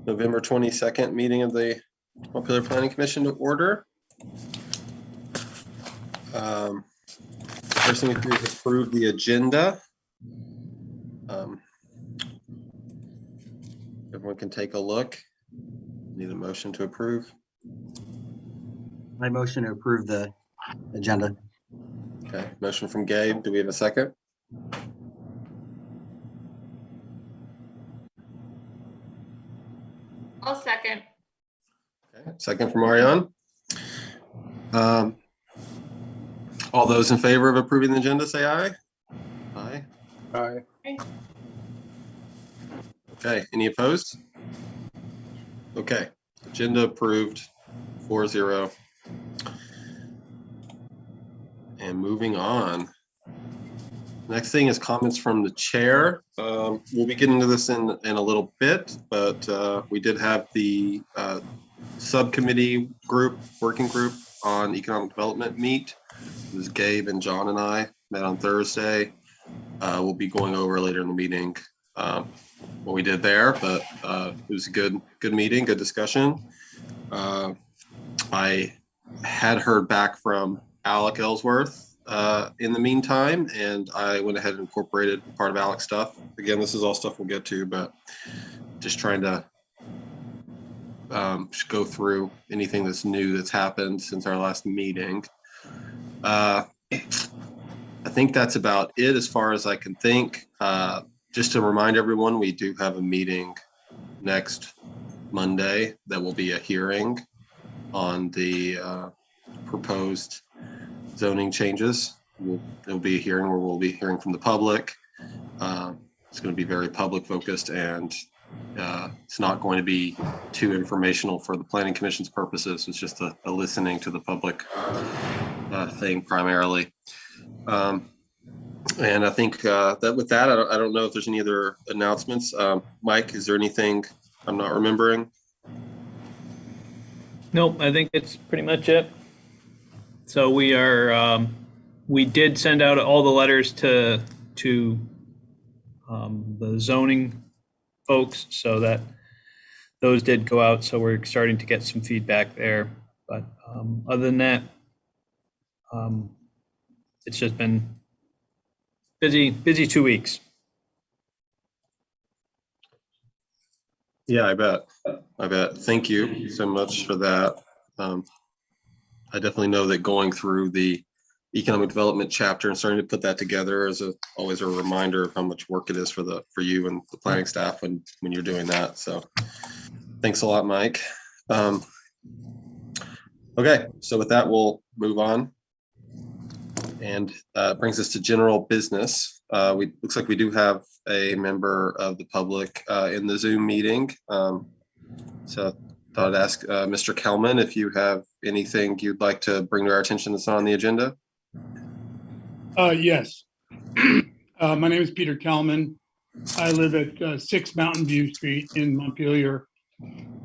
November 22nd meeting of the Montpelier Planning Commission to order. First thing we do is approve the agenda. Everyone can take a look. Need a motion to approve. I motion to approve the agenda. Okay, motion from Gabe. Do we have a second? I'll second. Okay, second from Ariane. All those in favor of approving the agenda, say aye. Aye. Aye. Okay, any opposed? Okay, agenda approved 4-0. And moving on. Next thing is comments from the chair. We'll be getting into this in a little bit, but we did have the subcommittee working group on economic development meet. It was Gabe and John and I met on Thursday. We'll be going over later in the meeting what we did there, but it was a good meeting, good discussion. I had heard back from Alec Ellsworth in the meantime, and I went ahead and incorporated part of Alec's stuff. Again, this is all stuff we'll get to, but just trying to go through anything that's new that's happened since our last meeting. I think that's about it as far as I can think. Just to remind everyone, we do have a meeting next Monday that will be a hearing on the proposed zoning changes. There'll be a hearing where we'll be hearing from the public. It's going to be very public focused, and it's not going to be too informational for the Planning Commission's purposes. It's just a listening to the public thing primarily. And I think that with that, I don't know if there's any other announcements. Mike, is there anything I'm not remembering? Nope, I think it's pretty much it. So we are, we did send out all the letters to the zoning folks, so that those did go out. So we're starting to get some feedback there. But other than that, it's just been busy 2 weeks. Yeah, I bet. Thank you so much for that. I definitely know that going through the economic development chapter and starting to put that together is always a reminder of how much work it is for you and the planning staff when you're doing that. So thanks a lot, Mike. Okay, so with that, we'll move on. And brings us to general business. Looks like we do have a member of the public in the Zoom meeting. So I thought I'd ask Mr. Kellman if you have anything you'd like to bring to our attention that's on the agenda. Yes. My name is Peter Kellman. I live at 6 Mountain View Street in Montpelier.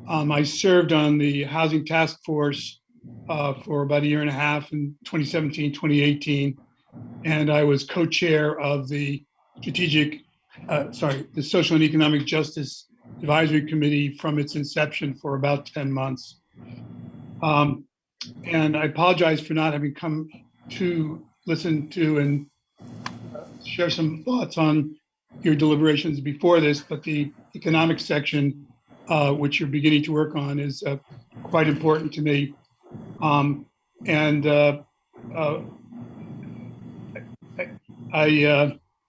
I served on the Housing Task Force for about a year and a half in 2017, 2018. And I was co-chair of the the Social and Economic Justice Advisory Committee from its inception for about 10 months. And I apologize for not having come to listen to and share some thoughts on your deliberations before this, but the economic section, which you're beginning to work on, is quite important to me. I'd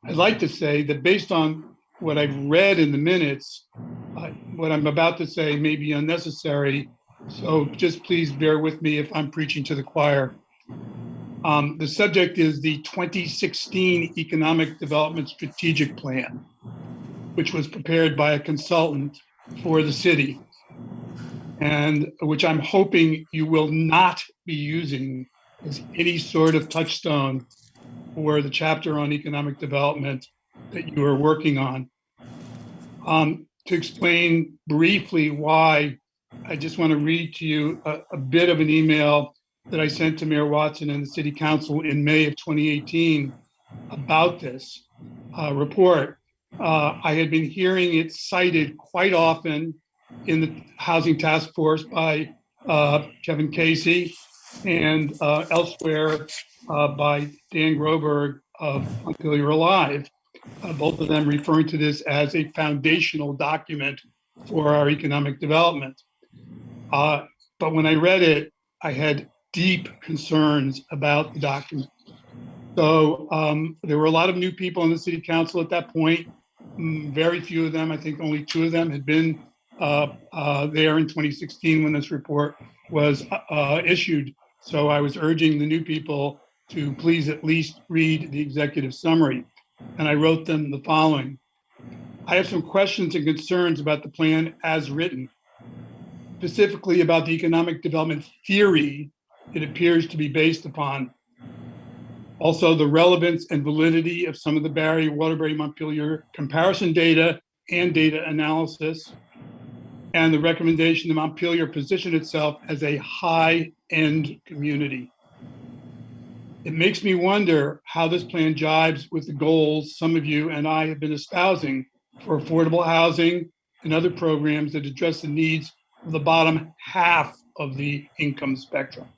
like to say that based on what I've read in the minutes, what I'm about to say may be unnecessary. So just please bear with me if I'm preaching to the choir. The subject is the 2016 Economic Development Strategic Plan, which was prepared by a consultant for the city, and which I'm hoping you will not be using as any sort of touchstone for the chapter on economic development that you are working on. To explain briefly why, I just want to read to you a bit of an email that I sent to Mayor Watson and the City Council in May of 2018 about this report. I had been hearing it cited quite often in the Housing Task Force by Kevin Casey, and elsewhere by Dan Groberg of Montpelier Alive, both of them referring to this as a foundational document for our economic development. But when I read it, I had deep concerns about the document. So there were a lot of new people in the city council at that point. Very few of them, I think only 2 of them, had been there in 2016 when this report was issued. So I was urging the new people to please at least read the executive summary. And I wrote them the following. I have some questions and concerns about the plan as written, specifically about the economic development theory it appears to be based upon. Also, the relevance and validity of some of the Barry, Waterbury, Montpelier comparison data and data analysis, and the recommendation that Montpelier position itself as a high-end community. It makes me wonder how this plan jives with the goals some of you and I have been espousing for affordable housing and other programs that address the needs of the bottom half of the income spectrum.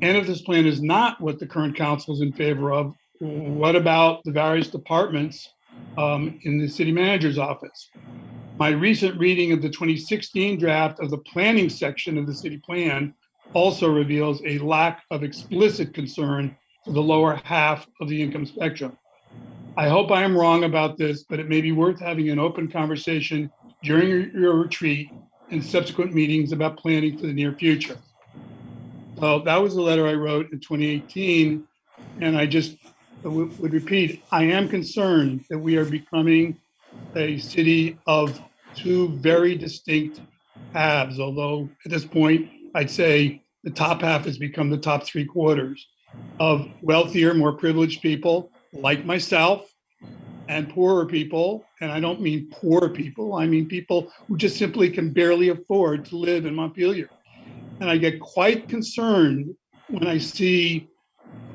And if this plan is not what the current council is in favor of, what about the various departments in the city manager's office? My recent reading of the 2016 draft of the planning section of the city plan also reveals a lack of explicit concern for the lower half of the income spectrum. I hope I am wrong about this, but it may be worth having an open conversation during your retreat and subsequent meetings about planning for the near future. So that was the letter I wrote in 2018, and I just would repeat, I am concerned that we are becoming a city of 2 very distinct halves, although at this point, I'd say the top half has become the top 3/4 of wealthier, more privileged people like myself, and poorer people. And I don't mean poor people, I mean people who just simply can barely afford to live in Montpelier. And I get quite concerned when I see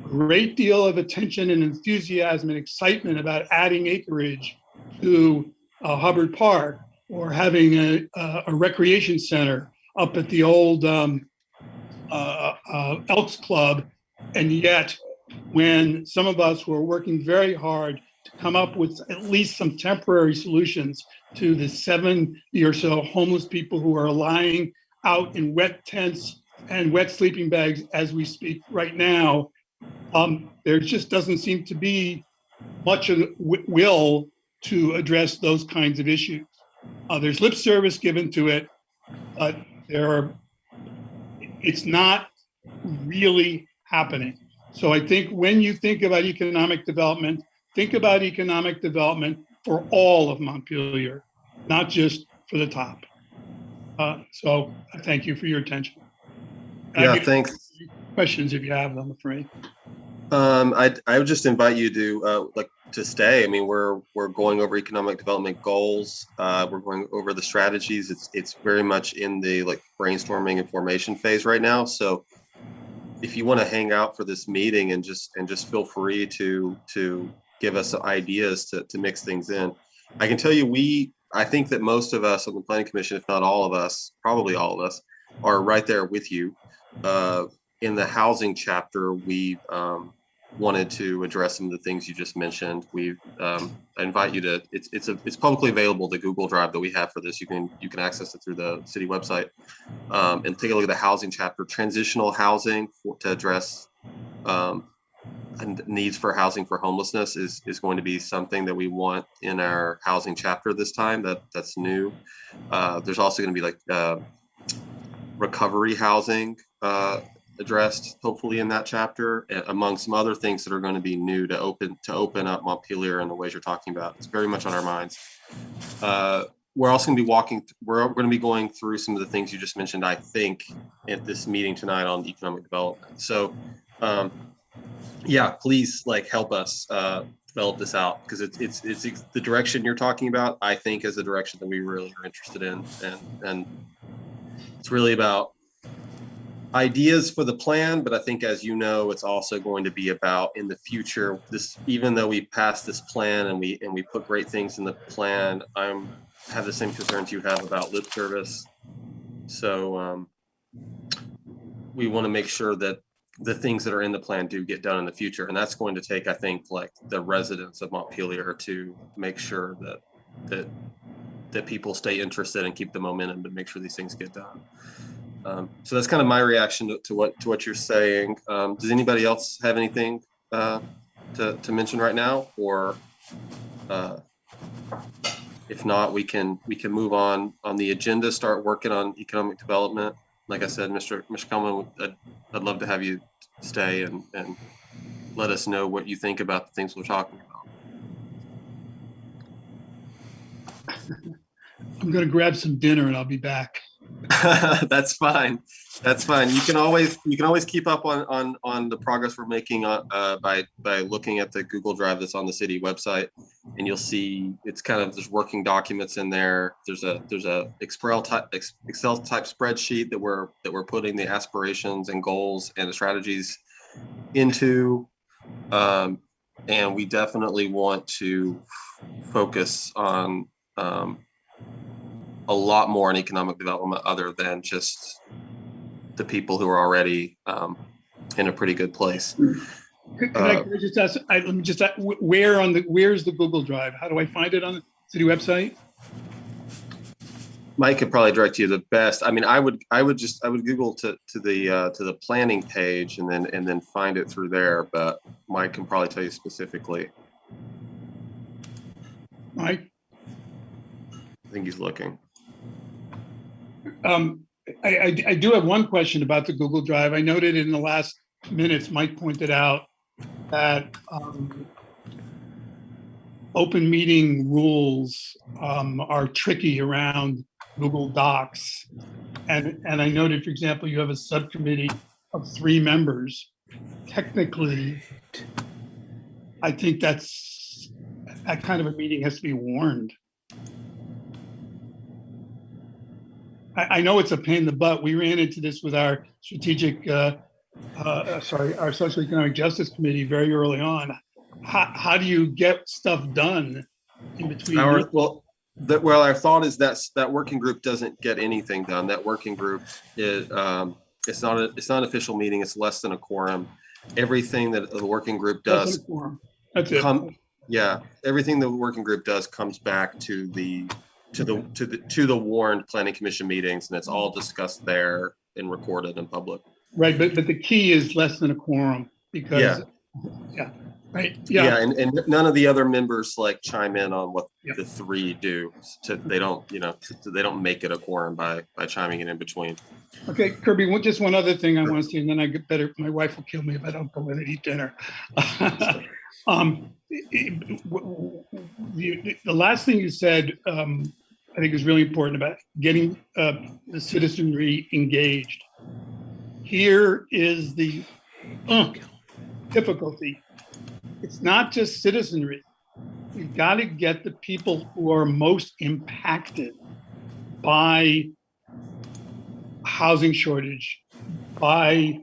a great deal of attention and enthusiasm and excitement about adding acreage to Hubbard Park, or having a recreation center up at the old Elks Club. And yet, when some of us were working very hard to come up with at least some temporary solutions to the 70 or so homeless people who are lying out in wet tents and wet sleeping bags as we speak right now, there just doesn't seem to be much of will to address those kinds of issues. There's lip service given to it, but it's not really happening. So I think when you think about economic development for all of Montpelier, not just for the top. So thank you for your attention. Yeah, thanks. Questions if you have them for me. I would just invite you to to stay. I mean, we're going over economic development goals. We're going over the strategies. It's very much in the brainstorming and formation phase right now. So if you want to hang out for this meeting and just feel free to give us ideas to mix things in. I can tell you, I think that most of us on the planning commission, if not all of us, probably all of us, are right there with you. In the housing chapter, we wanted to address some of the things you just mentioned. I invite you to. It's publicly available, the Google Drive that we have for this. You can access it through the city website, and take a look at the housing chapter. Transitional housing to address and needs for housing for homelessness is going to be something that we want in our housing chapter this time. That's new. There's also going to be recovery housing addressed, hopefully, in that chapter, among some other things that are going to be new to open up Montpelier in the ways you're talking about. It's very much on our minds. We're also going to be we're going to be going through some of the things you just mentioned, I think, at this meeting tonight on economic development. So yeah, please help us develop this out, because it's the direction you're talking about, I think, is the direction that we really are interested in, and it's really about ideas for the plan. But I think, as you know, it's also going to be about, in the future, even though we passed this plan and we put great things in the plan, I'm have the same concerns you have about lip service. So we want to make sure that the things that are in the plan do get done in the future. And that's going to take, I think, like the residents of Montpelier to make sure that people stay interested and keep the momentum to make sure these things get done. So that's kind of my reaction to what you're saying. Does anybody else have anything to mention right now, or if not, we can move on the agenda, start working on economic development. Like I said, Mr. Kellman, I'd love to have you stay and let us know what you think about the things we're talking about. I'm going to grab some dinner and I'll be back. That's fine. That's fine. You can always keep up on the progress we're making by looking at the Google Drive that's on the city website, and you'll see it's kind of, there's working documents in there. There's a Excel type spreadsheet that we're putting the aspirations and goals and the strategies into, and we definitely want to focus on a lot more on economic development other than just the people who are already in a pretty good place. Could I just ask, let me just ask, where's the Google Drive? How do I find it on the city website? Mike could probably direct you the best. I mean, I would Google to the planning page and then find it through there, but Mike can probably tell you specifically. Mike? I think he's looking. I do have one question about the Google Drive. I noted in the last minutes, Mike pointed out that open meeting rules are tricky around Google Docs. And I noted, for example, you have a subcommittee of 3 members. Technically, I think that kind of a meeting has to be warned. I know it's a pain in the butt. We ran into this with our our Social Economic Justice Committee very early on. How do you get stuff done in between? Our thought is that working group doesn't get anything done. That working group is it's not an official meeting. It's less than a quorum. Everything that the working group does, that's it. Everything the working group does comes back to the warned planning commission meetings, and it's all discussed there and recorded in public. Right, but the key is less than a quorum because and none of the other members like chime in on what the 3 do. They don't make it a quorum by chiming in between. Okay, Kirby, just one other thing I want to say, and then I get better. My wife will kill me if I don't go in and eat dinner. The last thing you said, I think is really important about getting the citizenry engaged. Here is the difficulty. It's not just citizenry. We've got to get the people who are most impacted by housing shortage, by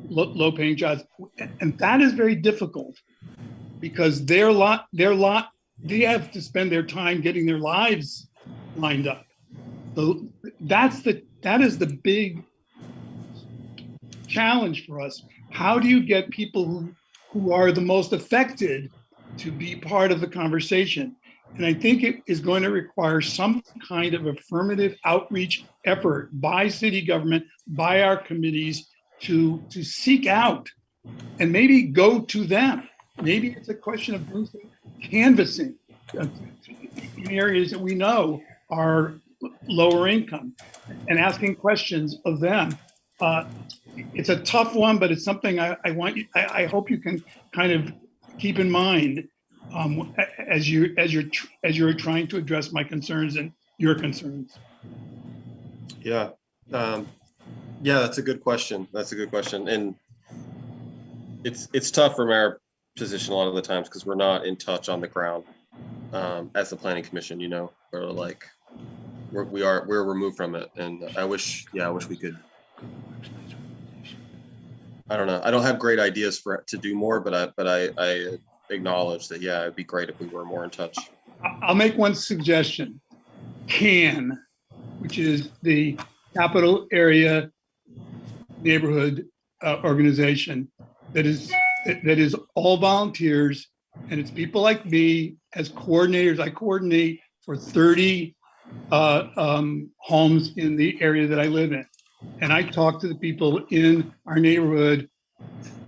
low-paying jobs, and that is very difficult because they have to spend their time getting their lives lined up. So that is the big challenge for us. How do you get people who are the most affected to be part of the conversation? And I think it is going to require some kind of affirmative outreach effort by city government, by our committees to seek out and maybe go to them. Maybe it's a question of canvassing in areas that we know are lower income and asking questions of them. It's a tough one, but it's something I hope you can kind of keep in mind as you're trying to address my concerns and your concerns. Yeah, that's a good question. And it's tough from our position a lot of the times because we're not in touch on the ground as the planning commission. We're removed from it, and I wish we could. I don't know. I don't have great ideas to do more, but I acknowledge that it'd be great if we were more in touch. I'll make one suggestion. CAN, which is the Capital Area Neighborhood organization that is all volunteers, and it's people like me as coordinators. I coordinate for 30 homes in the area that I live in, and I talk to the people in our neighborhood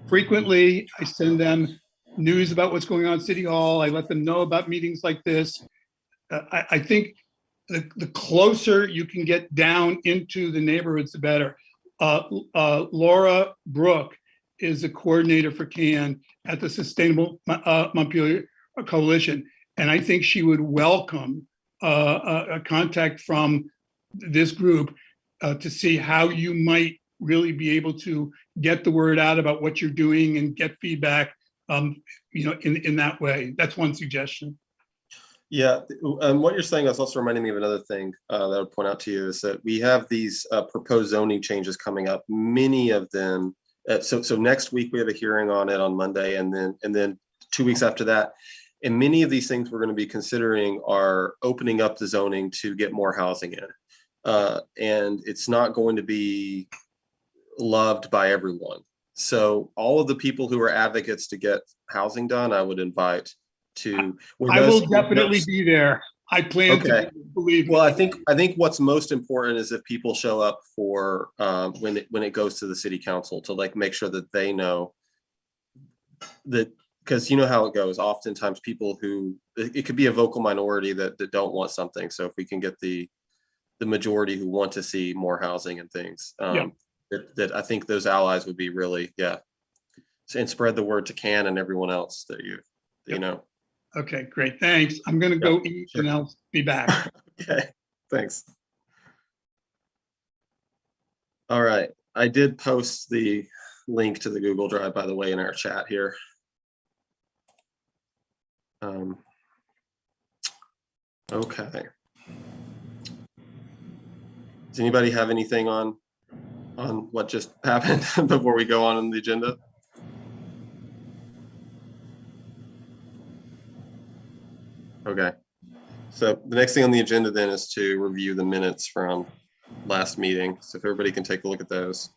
frequently. I send them news about what's going on at City Hall. I let them know about meetings like this. I think the closer you can get down into the neighborhoods, the better. Laura Brook is the coordinator for CAN at the Sustainable Montpelier Coalition, and I think she would welcome a contact from this group to see how you might really be able to get the word out about what you're doing and get feedback, in that way. That's one suggestion. Yeah, what you're saying is also reminding me of another thing that I would point out to you is that we have these proposed zoning changes coming up. Many of them, so next week we have a hearing on it on Monday, and then 2 weeks after that. And many of these things we're going to be considering are opening up the zoning to get more housing in. And it's not going to be loved by everyone. So all of the people who are advocates to get housing done, I would invite to. I will definitely be there. I plan to, believe me. Well, I think what's most important is if people show up for when it goes to the city council to like make sure that they know that, because you know how it goes. Oftentimes people who, it could be a vocal minority that don't want something. So if we can get the majority who want to see more housing and things, that I think those allies would be really, and spread the word to CAN and everyone else that you know. Okay, great. Thanks. I'm going to go eat and I'll be back. Okay, thanks. All right. I did post the link to the Google Drive, by the way, in our chat here. Okay. Does anybody have anything on what just happened before we go on the agenda? Okay, so the next thing on the agenda then is to review the minutes from last meeting. So if everybody can take a look at those,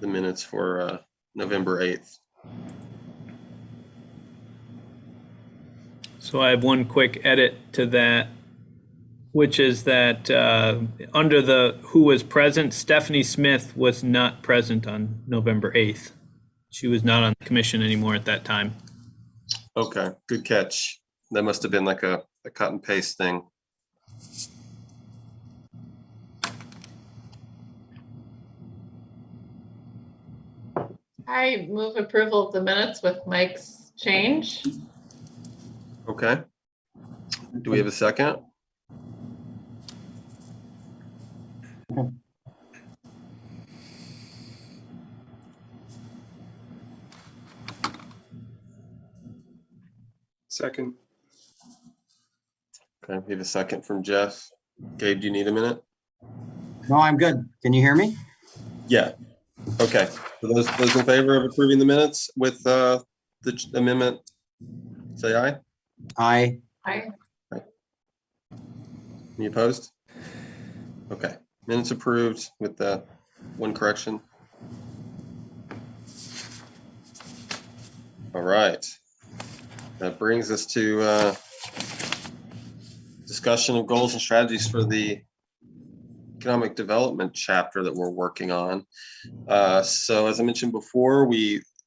the minutes for November 8th. So I have one quick edit to that, which is that under the who was present, Stephanie Smith was not present on November 8th. She was not on the commission anymore at that time. Okay, good catch. That must have been like a cut and paste thing. I move approval of the minutes with Mike's change. Okay. Do we have a second? Second. Okay, we have a second from Jeff. Gabe, do you need a minute? No, I'm good. Can you hear me? Yeah. Okay. So those in favor of approving the minutes with the amendment, say aye. Aye. Aye. Any opposed? Okay. Minutes approved with the one correction. All right. That brings us to discussion of goals and strategies for the economic development chapter that we're working on. So as I mentioned before,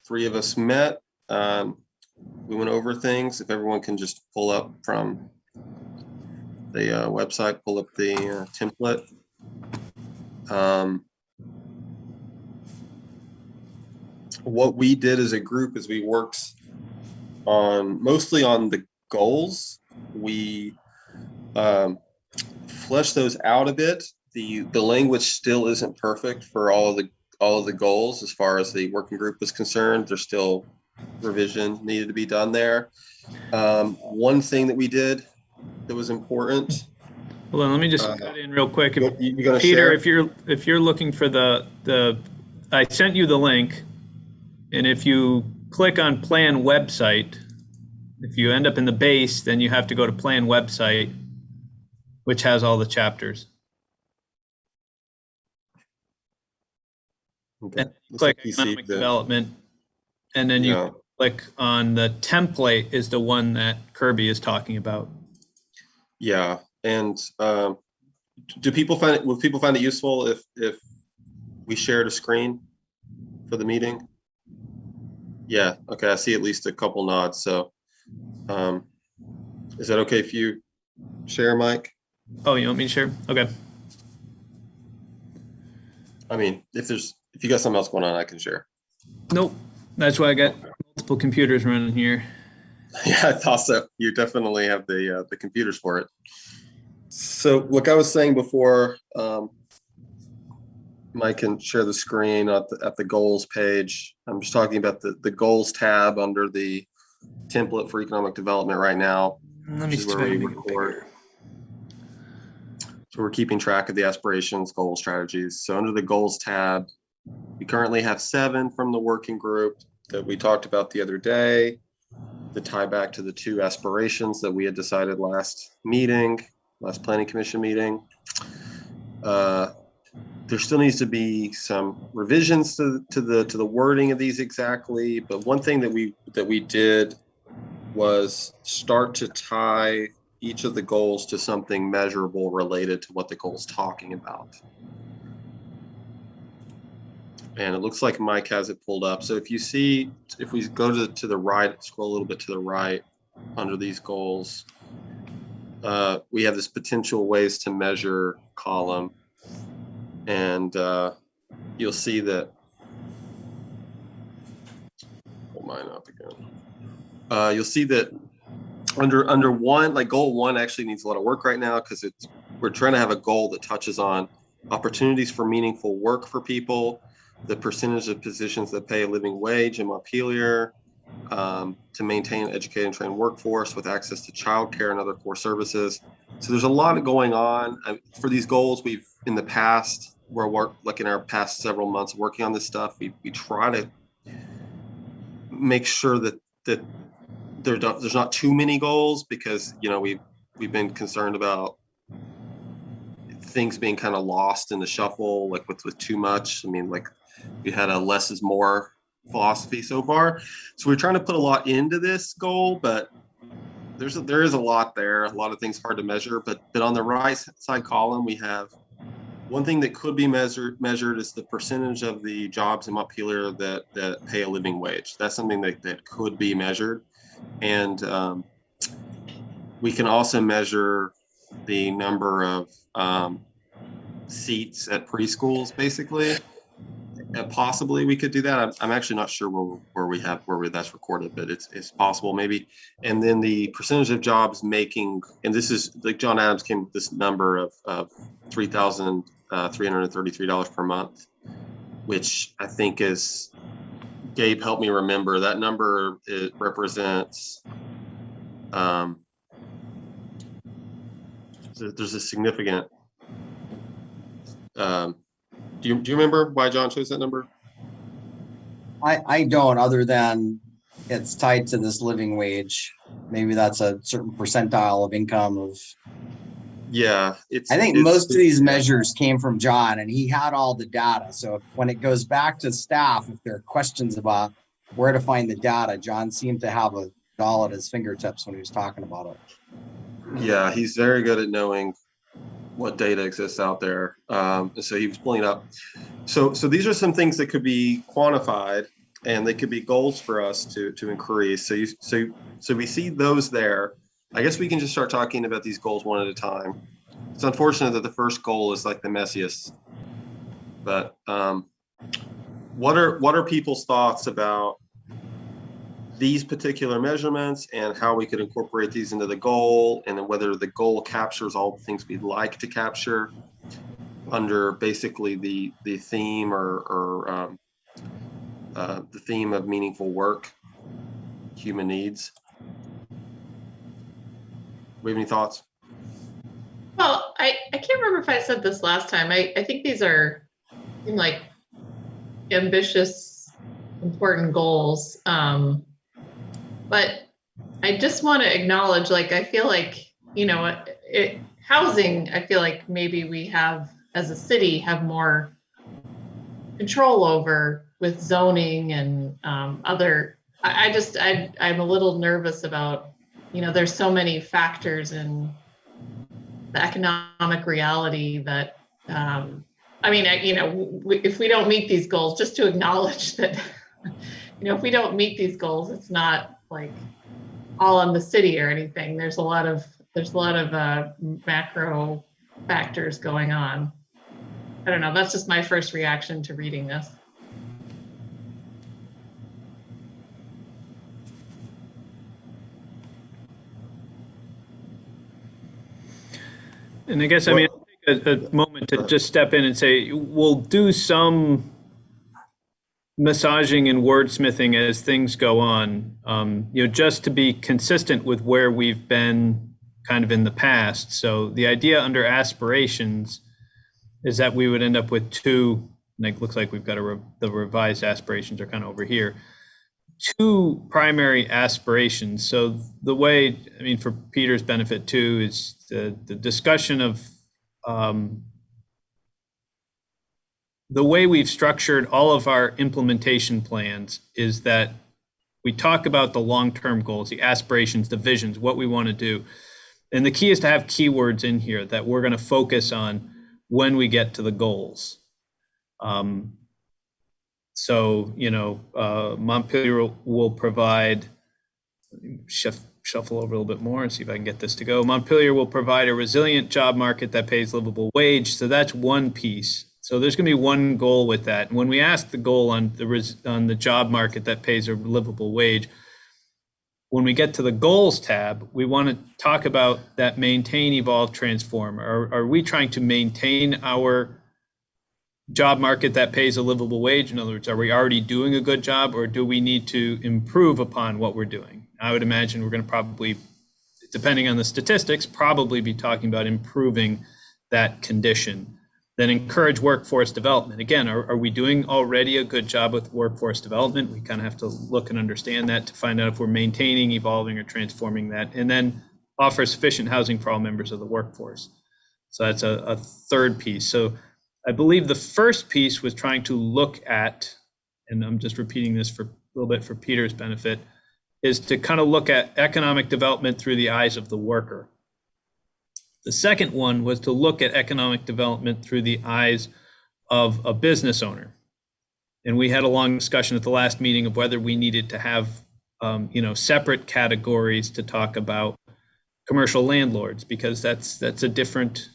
three of us met. We went over things. If everyone can just pull up from the website, pull up the template. What we did as a group is we worked mostly on the goals. We fleshed those out a bit. The language still isn't perfect for all of the goals as far as the working group is concerned. There's still revision needed to be done there. One thing that we did that was important. Hold on, let me just cut in real quick. You Peter, if you're looking for the I sent you the link, and if you click on plan website, If you end up in the base, then you have to go to plan website, which has all the chapters. Okay. And Looks click like you see economic the, development, and then you yeah, click on the template is the one that Kirby is talking about. yeah. And do people find it, will people find it useful if we shared a screen for the meeting? Yeah, okay, I see at least a couple nods, so is that okay if you share, Mike? Oh, you want me to share? Okay. I mean, if you got something else going on, I can share. Nope. That's why I got multiple computers running here. Yeah, I thought so. You definitely have the computers for it. So, like I was saying before, Mike can share the screen at the goals page. I'm just talking about the goals tab under the template for economic development right now, Let which me is see where if I we can make it record. bigger. So we're keeping track of the aspirations, goal strategies. So under the goals tab, we currently have 7 from the working group that we talked about the other day, that tie back to the 2 aspirations that we had decided last planning commission meeting. There still needs to be some revisions to the wording of these exactly, but one thing that we did was start to tie each of the goals to something measurable related to what the goal is talking about. And it looks like Mike has it pulled up. So if we go to the right, scroll a little bit to the right under these goals, we have this potential ways to measure column. And you'll see that, pull mine up again. You'll see that under one, like goal 1 actually needs a lot of work right now because we're trying to have a goal that touches on opportunities for meaningful work for people, the percentage of positions that pay a living wage in Montpelier, to maintain an educated and trained workforce with access to childcare and other core services. So there's a lot going on for these goals. We've in the past, like in our past several months working on this stuff, we try to make sure that there's not too many goals because we've been concerned about things being kind of lost in the shuffle, like with too much. I mean, like we had a less is more philosophy so far, so we're trying to put a lot into this goal, but there is a lot there, a lot of things hard to measure. But on the right side column, we have one thing that could be measured is the percentage of the jobs in Montpelier that pay a living wage. That's something that could be measured. And we can also measure the number of seats at preschools, basically. And possibly we could do that. I'm actually not sure where that's recorded, but it's possible maybe. And then the percentage of jobs making, and this is like John Adams came with this number of $3,333 per month, which I think is, Gabe helped me remember that number. It represents there's a significant do you remember why John chose that number? I don't, other than it's tied to this living wage. Maybe that's a certain percentile of income of. Yeah, I think most of these measures came from John and he had all the data. So when it goes back to staff, if there are questions about where to find the data, John seemed to have it all at his fingertips when he was talking about it. Yeah, he's very good at knowing what data exists out there. So he was pulling it up. So these are some things that could be quantified and they could be goals for us to increase. So we see those there. I guess we can just start talking about these goals one at a time. It's unfortunate that the first goal is like the messiest, but what are people's thoughts about these particular measurements and how we could incorporate these into the goal, and then whether the goal captures all the things we'd like to capture under basically the theme or the theme of meaningful work, human needs. We have any thoughts? Well, I can't remember if I said this last time. I think these are like ambitious, important goals. But I just want to acknowledge, like, I feel like, housing, I feel like maybe we have, as a city, have more control over with zoning and other, I'm a little nervous about, there's so many factors in the economic reality that, if we don't meet these goals, just to acknowledge that, if we don't meet these goals, it's not like all on the city or anything. There's a lot of macro factors going on. I don't know. That's just my first reaction to reading this. And I guess, I mean, I'll take a moment to just step in and say, we'll do some massaging and wordsmithing as things go on, just to be consistent with where we've been kind of in the past. So the idea under aspirations is that we would end up with two, like, looks like we've got the revised aspirations are kind of over here, two primary aspirations. So the way, I mean, for Peter's benefit too, is the discussion of the way we've structured all of our implementation plans is that we talk about the long-term goals, the aspirations, the visions, what we want to do. And the key is to have keywords in here that we're going to focus on when we get to the goals. Montpelier will provide, shuffle over a little bit more and see if I can get this to go. Montpelier will provide a resilient job market that pays livable wage. So that's one piece. So there's going to be one goal with that. And when we ask the goal on the job market that pays a livable wage, when we get to the goals tab, we want to talk about that maintain, evolve, transform. Are we trying to maintain our job market that pays a livable wage? In other words, are we already doing a good job, or do we need to improve upon what we're doing? I would imagine we're going to probably, depending on the statistics, probably be talking about improving that condition. Then encourage workforce development. Again, are we doing already a good job with workforce development? We kind of have to look and understand that to find out if we're maintaining, evolving, or transforming that. And then offer sufficient housing for all members of the workforce. So that's a third piece. So I believe the first piece was trying to look at, and I'm just repeating this for a little bit for Peter's benefit, is to kind of look at economic development through the eyes of the worker. The second one was to look at economic development through the eyes of a business owner. And we had a long discussion at the last meeting of whether we needed to have, separate categories to talk about commercial landlords, because that's a different,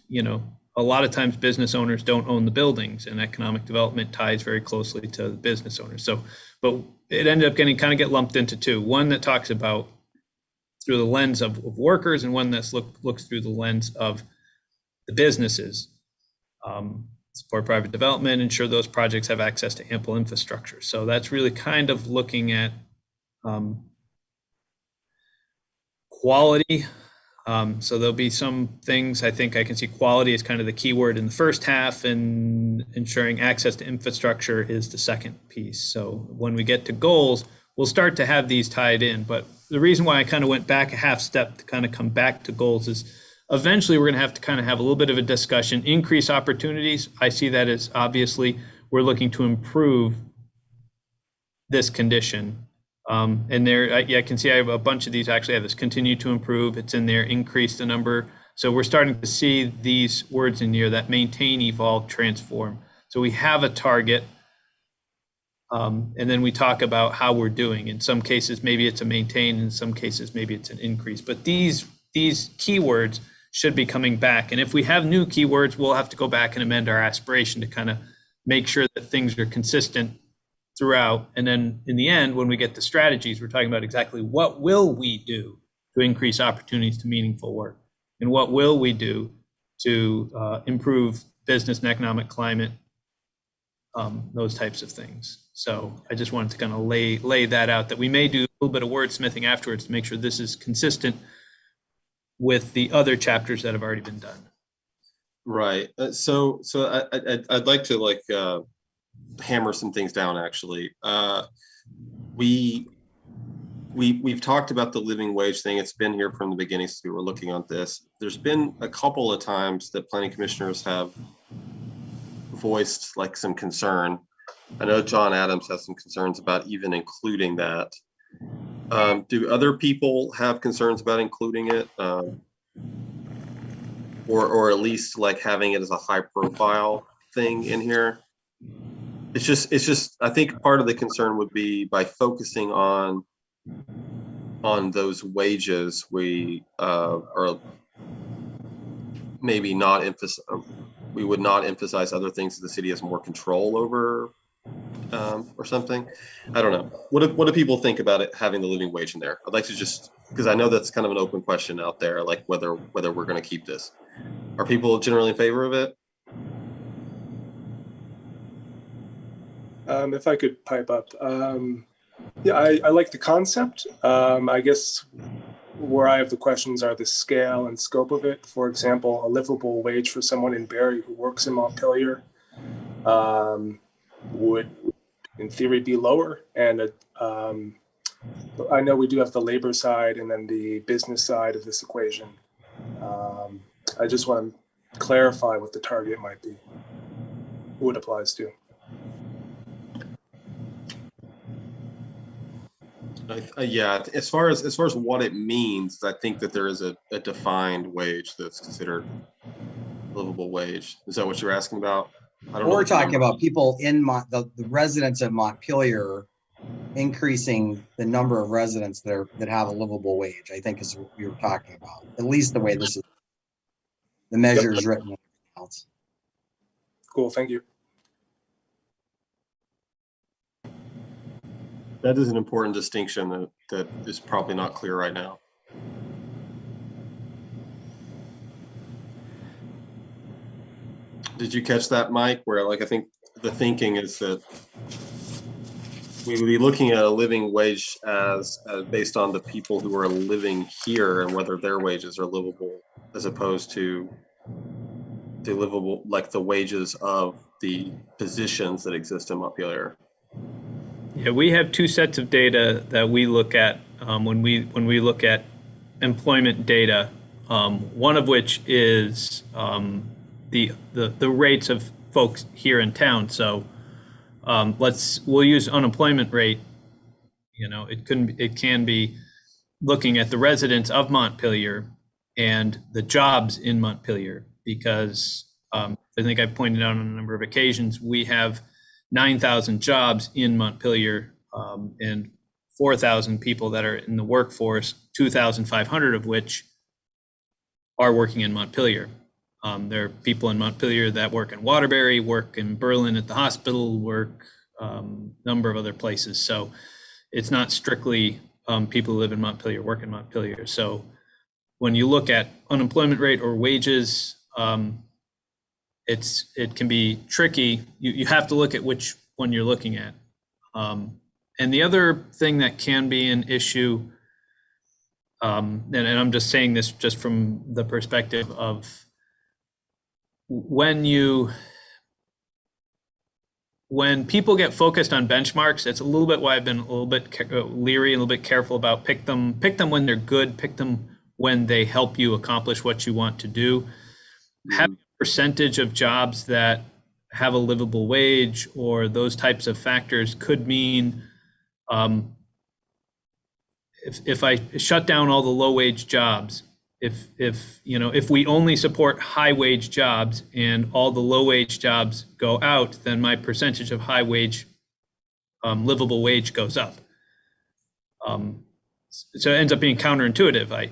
a lot of times business owners don't own the buildings, and economic development ties very closely to the business owners. So, but it ended up get lumped into two. One that talks about through the lens of workers, and one that looks through the lens of the businesses. Support private development, ensure those projects have access to ample infrastructure. So that's really kind of looking at quality. So there'll be some things, I think I can see quality is kind of the key word in the first half, and ensuring access to infrastructure is the second piece. So when we get to goals, we'll start to have these tied in. But the reason why I kind of went back a half step to kind of come back to goals is eventually we're going to have to kind of have a little bit of a discussion. Increase opportunities. I see that as obviously we're looking to improve this condition. And there, I can see I have a bunch of these actually have this continue to improve. It's in there, increase the number. So we're starting to see these words in here that maintain, evolve, transform. So we have a target. And then we talk about how we're doing. In some cases, maybe it's a maintain. In some cases, maybe it's an increase. But these keywords should be coming back. And if we have new keywords, we'll have to go back and amend our aspiration to kind of make sure that things are consistent throughout. And then in the end, when we get to strategies, we're talking about exactly what will we do to increase opportunities to meaningful work, and what will we do to improve business and economic climate, those types of things. So I just wanted to kind of lay that out, that we may do a little bit of wordsmithing afterwards to make sure this is consistent with the other chapters that have already been done. Right. So I'd like to hammer some things down. Actually, we we've talked about the living wage thing. It's been here from the beginning since we were looking on this. There's been a couple of times that planning commissioners have voiced like some concern. I know John Adams has some concerns about even including that. Do other people have concerns about including it? Or at least like having it as a high profile thing in here? It's just, I think part of the concern would be by focusing on those wages, we are maybe not we would not emphasize other things that the city has more control over, or something. I don't know. What do people think about it having the living wage in there? I'd like to just, because I know that's kind of an open question out there, like whether we're going to keep this. Are people generally in favor of it? If I could pipe up. Yeah, I like the concept. I guess where I have the questions are the scale and scope of it. For example, a livable wage for someone in Barrie who works in Montpelier would, in theory, be lower. And I know we do have the labor side and then the business side of this equation. I just want to clarify what the target might be, who it applies to. Yeah, as far as what it means, I think that there is a defined wage that's considered livable wage. Is that what you're asking about? I don't know. We're talking about people in the residents of Montpelier, increasing the number of residents that have a livable wage, I think is what we were talking about. At least the way this is, the measure is written. Else. Cool, thank you. That is an important distinction that is probably not clear right now. Did you catch that, Mike? Where like I think the thinking is that we would be looking at a living wage as based on the people who are living here and whether their wages are livable, as opposed to the livable, like the wages of the positions that exist in Montpelier. Yeah, we have two sets of data that we look at when we look at employment data. One of which is the rates of folks here in town. So we'll use unemployment rate. You know, it can be looking at the residents of Montpelier and the jobs in Montpelier, because I think I've pointed out on a number of occasions, we have 9,000 jobs in Montpelier and 4,000 people that are in the workforce, 2,500 of which are working in Montpelier. There are people in Montpelier that work in Waterbury, work in Berlin at the hospital, work a number of other places. So it's not strictly people who live in Montpelier, work in Montpelier. So when you look at unemployment rate or wages, it can be tricky. You have to look at which one you're looking at. And the other thing that can be an issue, and I'm just saying this just from the perspective of when people get focused on benchmarks, it's a little bit why I've been a little bit leery, a little bit careful about pick them when they're good, pick them when they help you accomplish what you want to do. Having a percentage of jobs that have a livable wage or those types of factors could mean if I shut down all the low wage jobs, if we only support high wage jobs and all the low wage jobs go out, then my percentage of high wage livable wage goes up. So it ends up being counterintuitive.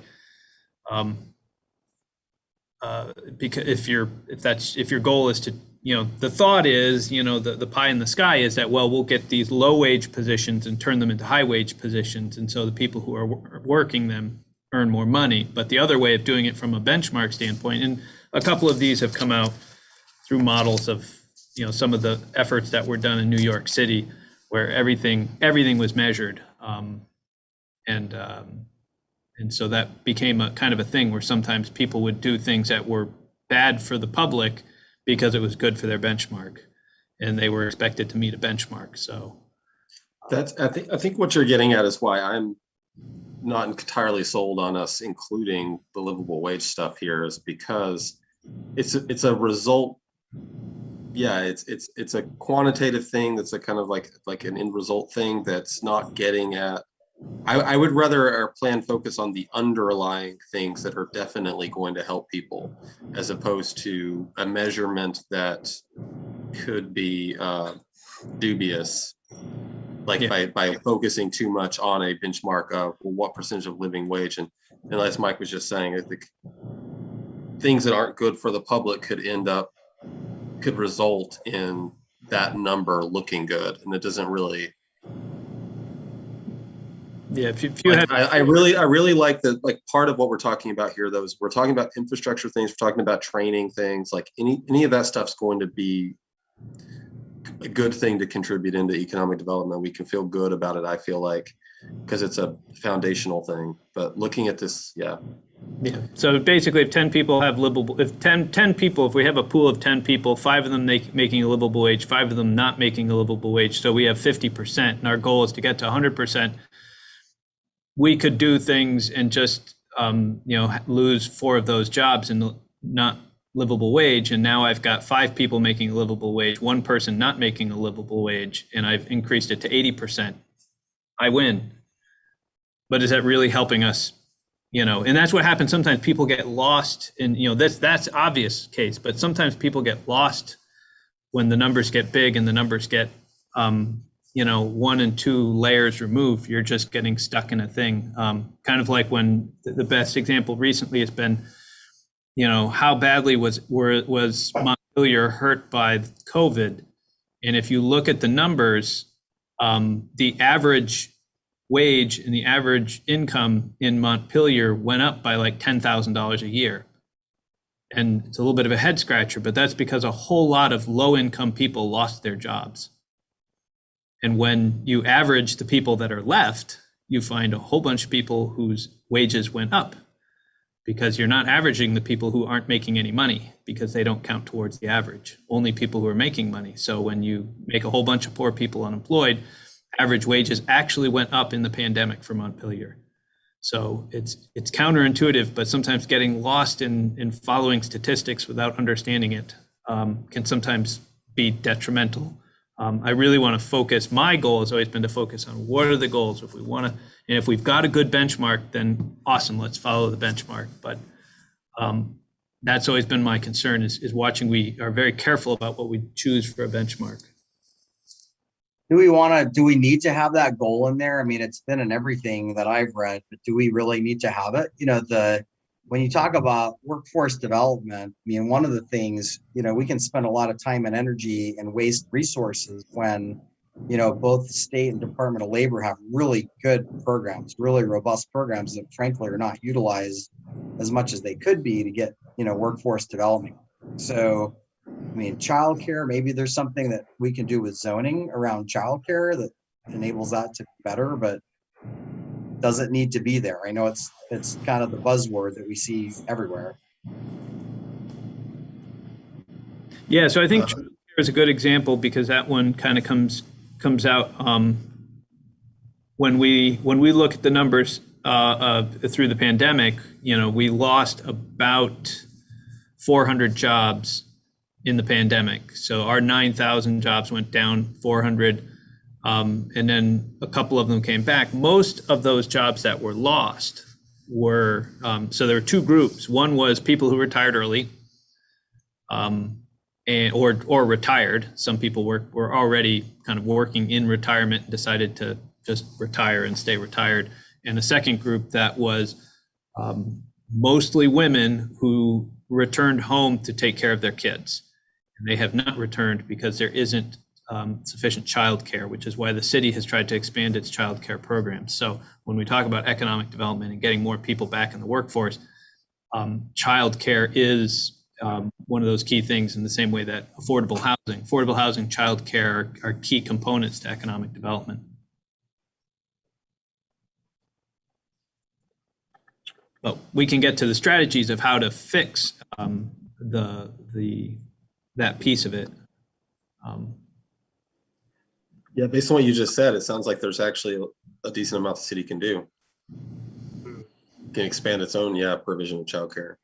Because if your goal is to, the thought is, the pie in the sky is that, well, we'll get these low wage positions and turn them into high wage positions. And so the people who are working them earn more money. But the other way of doing it from a benchmark standpoint, and a couple of these have come out through models of, some of the efforts that were done in New York City, where everything was measured. And so that became a kind of a thing where sometimes people would do things that were bad for the public because it was good for their benchmark, and they were expected to meet a benchmark. So I think what you're getting at is why I'm not entirely sold on us including the livable wage stuff here is because it's a result. Yeah, it's a quantitative thing that's a kind of like an end result thing that's not getting at. I would rather our plan focus on the underlying things that are definitely going to help people, as opposed to a measurement that could be dubious, like Yeah. by focusing too much on a benchmark of well, what percentage of living wage. And as Mike was just saying, I think things that aren't good for the public could result in that number looking good, and it doesn't really. Yeah, if you Like, had, I really like that. Like, part of what we're talking about here, though, is we're talking about infrastructure things. We're talking about training things. Like any of that stuff's going to be a good thing to contribute into economic development. We can feel good about it, I feel like, because it's a foundational thing. But looking at this, yeah. yeah. So basically, if 10 people have livable, if 10 people, if we have a pool of 10 people, 5 of them making a livable wage, 5 of them not making a livable wage, so we have 50%, and our goal is to get to 100%. We could do things and just, lose 4 of those jobs and not livable wage. And now I've got 5 people making a livable wage, 1 person not making a livable wage, and I've increased it to 80%. I win. But is that really helping us? And that's what happens. Sometimes people get lost in, that's obvious case, but sometimes people get lost when the numbers get big and the numbers get, 1 and 2 layers removed. You're just getting stuck in a thing. Kind of like when the best example recently has been, how badly was Montpelier hurt by COVID? And if you look at the numbers, the average wage and the average income in Montpelier went up by like $10,000 a year. And it's a little bit of a head scratcher, but that's because a whole lot of low income people lost their jobs. And when you average the people that are left, you find a whole bunch of people whose wages went up, because you're not averaging the people who aren't making any money, because they don't count towards the average, only people who are making money. So when you make a whole bunch of poor people unemployed, average wages actually went up in the pandemic for Montpelier. So it's counterintuitive, but sometimes getting lost in following statistics without understanding it can sometimes be detrimental. I really want to focus. My goal has always been to focus on what are the goals. If we want to, and if we've got a good benchmark, then awesome, let's follow the benchmark. But that's always been my concern is watching. We are very careful about what we choose for a benchmark. Do we need to have that goal in there? I mean, it's been in everything that I've read, but do we really need to have it? When you talk about workforce development, I mean, one of the things, we can spend a lot of time and energy and waste resources when, both the state and Department of Labor have really good programs, really robust programs that frankly are not utilized as much as they could be to get, workforce development. So, I mean, childcare, maybe there's something that we can do with zoning around childcare that enables that to be better, but does it need to be there? I know it's kind of the buzzword that we see everywhere. Yeah, so I think childcare is a good example, because that one kind of comes out when we look at the numbers through the pandemic. We lost about 400 jobs in the pandemic. So our 9,000 jobs went down 400, and then a couple of them came back. Most of those jobs that were lost were, so there were 2 groups. One was people who retired early, or retired. Some people were already kind of working in retirement and decided to just retire and stay retired. And the second group that was mostly women who returned home to take care of their kids. And they have not returned because there isn't sufficient childcare, which is why the city has tried to expand its childcare programs. So when we talk about economic development and getting more people back in the workforce, childcare is one of those key things, in the same way that affordable housing, childcare are key components to economic development. But we can get to the strategies of how to fix that piece of it. Yeah, based on what you just said, it sounds like there's actually a decent amount the city can do. can expand its own, provision of childcare.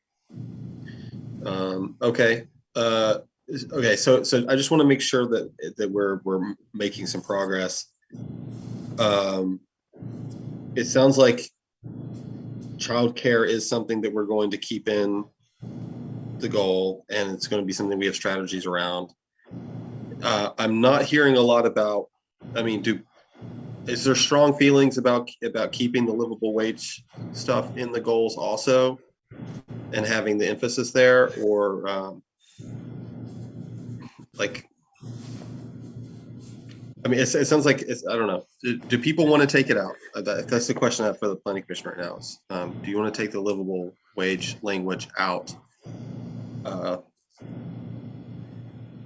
Okay. Okay. So I just want to make sure that we're making some progress. It sounds like childcare is something that we're going to keep in the goal, and it's going to be something we have strategies around. I'm not hearing a lot about, I mean, is there strong feelings about keeping the livable wage stuff in the goals also and having the emphasis there, or like, I mean, it sounds like I don't know. Do people want to take it out? That's the question I have for the planning commission right now is, do you want to take the livable wage language out? Well,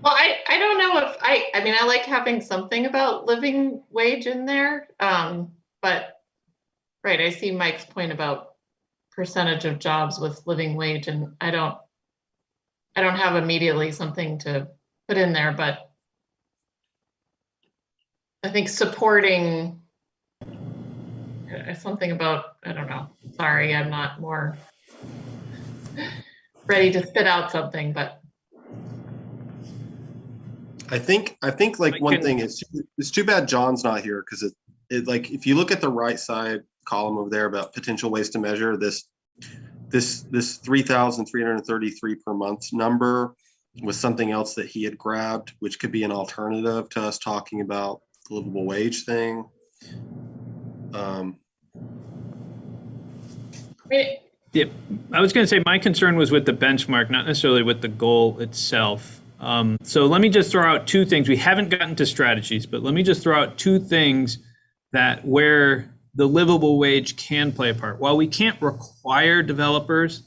I don't know if I mean, I like having something about living wage in there. But right, I see Mike's point about percentage of jobs with living wage, and I don't have immediately something to put in there, but I think supporting something about, I don't know. Sorry, I'm not more ready to spit out something, but I think like one thing is, it's too bad John's not here, because it like, if you look at the right side column over there about potential ways to measure this 3,333 per month number was something else that he had grabbed, which could be an alternative to us talking about the livable wage thing. Yeah, I was going to say my concern was with the benchmark, not necessarily with the goal itself. So let me just throw out two things. We haven't gotten to strategies, but let me just throw out two things that where the livable wage can play a part. While we can't require developers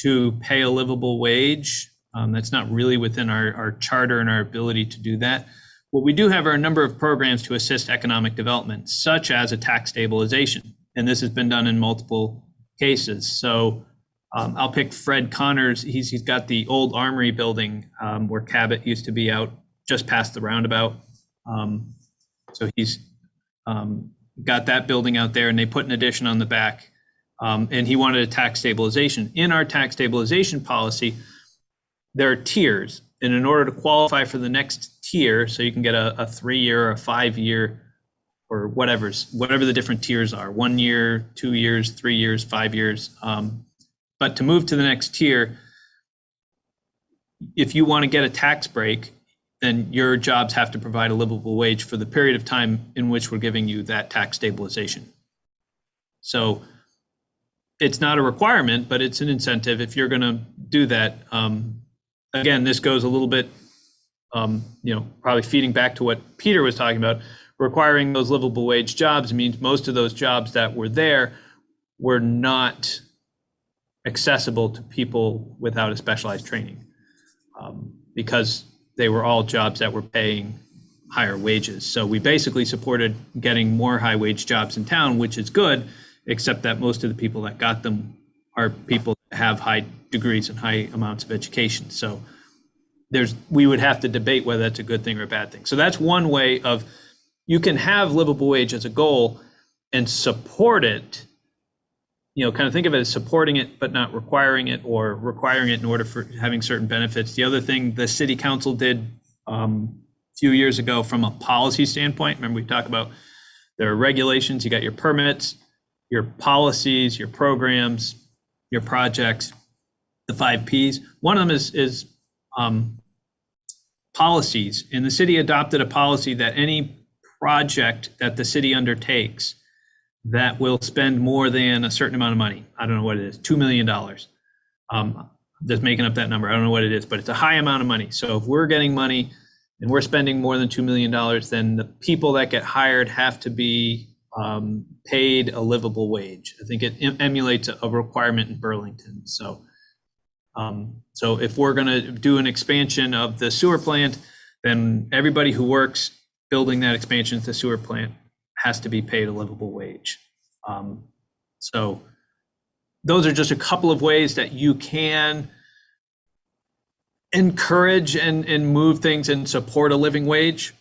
to pay a livable wage, that's not really within our charter and our ability to do that. What we do have are a number of programs to assist economic development, such as a tax stabilization. And this has been done in multiple cases. So I'll pick Fred Connors. He's got the old Armory building where Cabot used to be out just past the roundabout. So he's got that building out there, and they put an addition on the back. And he wanted a tax stabilization. In our tax stabilization policy, there are tiers. And in order to qualify for the next tier, so you can get a 3-year or a 5-year or whatever the different tiers are, 1 year, 2 years, 3 years, 5 years. But to move to the next tier, if you want to get a tax break, then your jobs have to provide a livable wage for the period of time in which we're giving you that tax stabilization. So it's not a requirement, but it's an incentive if you're going to do that. Again, this goes a little bit, probably feeding back to what Peter was talking about. Requiring those livable wage jobs means most of those jobs that were there were not accessible to people without a specialized training, because they were all jobs that were paying higher wages. So we basically supported getting more high wage jobs in town, which is good, except that most of the people that got them are people that have high degrees and high amounts of education. So we would have to debate whether that's a good thing or a bad thing. So that's one way of, you can have livable wage as a goal and support it, kind of think of it as supporting it, but not requiring it, or requiring it in order for having certain benefits. The other thing the city council did a few years ago from a policy standpoint, remember we talked about there are regulations, you got your permits, your policies, your programs, your projects, the 5 Ps. One of them is policies. And the city adopted a policy that any project that the city undertakes that will spend more than a certain amount of money, I don't know what it is, $2 million. Just making up that number, I don't know what it is, but it's a high amount of money. So if we're getting money and we're spending more than $2 million, then the people that get hired have to be paid a livable wage. I think it emulates a requirement in Burlington. So if we're going to do an expansion of the sewer plant, then everybody who works building that expansion to the sewer plant has to be paid a livable wage. So those are just a couple of ways that you can encourage and move things and support a living wage.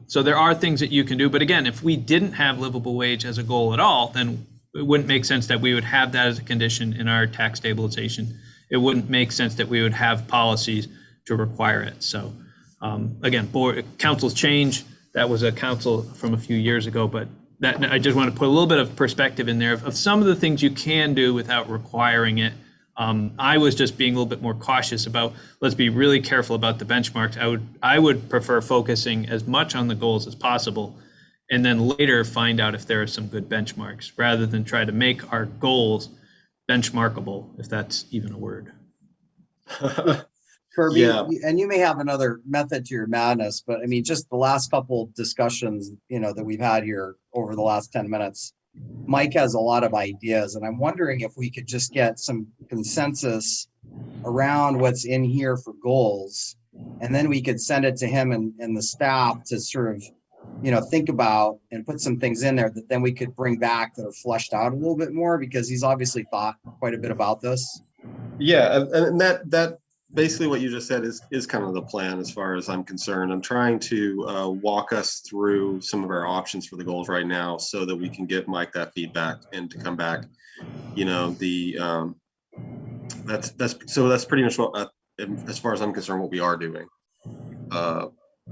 So there are things that you can do. But again, if we didn't have livable wage as a goal at all, then it wouldn't make sense that we would have that as a condition in our tax stabilization. It wouldn't make sense that we would have policies to require it. So again, board councils change. That was a council from a few years ago, but that I just want to put a little bit of perspective in there of some of the things you can do without requiring it. I was just being a little bit more cautious about, let's be really careful about the benchmarks. I would prefer focusing as much on the goals as possible and then later find out if there are some good benchmarks rather than try to make our goals benchmarkable, if that's even a word. Kirby, Yeah. and you may have another method to your madness, but I mean, just the last couple of discussions, that we've had here over the last 10 minutes, Mike has a lot of ideas, and I'm wondering if we could just get some consensus around what's in here for goals, and then we could send it to him and the staff to sort of, think about and put some things in there that then we could bring back that are fleshed out a little bit more, because he's obviously thought quite a bit about this. Yeah, and that basically what you just said is kind of the plan as far as I'm concerned. I'm trying to walk us through some of our options for the goals right now so that we can give Mike that feedback and to come back. That's pretty much what, as far as I'm concerned, what we are doing.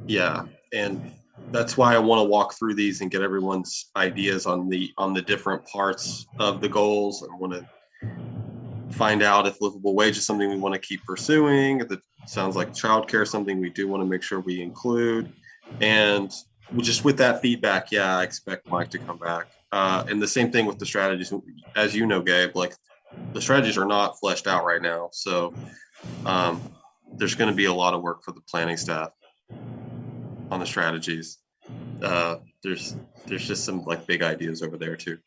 Yeah, and that's why I want to walk through these and get everyone's ideas on the different parts of the goals. I want to find out if livable wage is something we want to keep pursuing. If it sounds like childcare is something we do want to make sure we include. And just with that feedback, yeah, I expect Mike to come back. And the same thing with the strategies. As you know, Gabe, like the strategies are not fleshed out right now. So there's going to be a lot of work for the planning staff on the strategies. There's just some like big ideas over there too.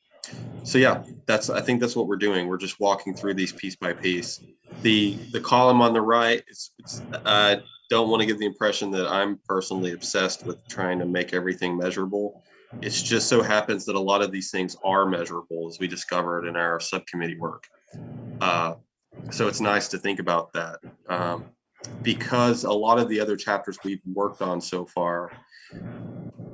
So yeah, I think that's what we're doing. We're just walking through these piece by piece. The column on the right, I don't want to give the impression that I'm personally obsessed with trying to make everything measurable. It just so happens that a lot of these things are measurable, as we discovered in our subcommittee work. So it's nice to think about that, because a lot of the other chapters we've worked on so far,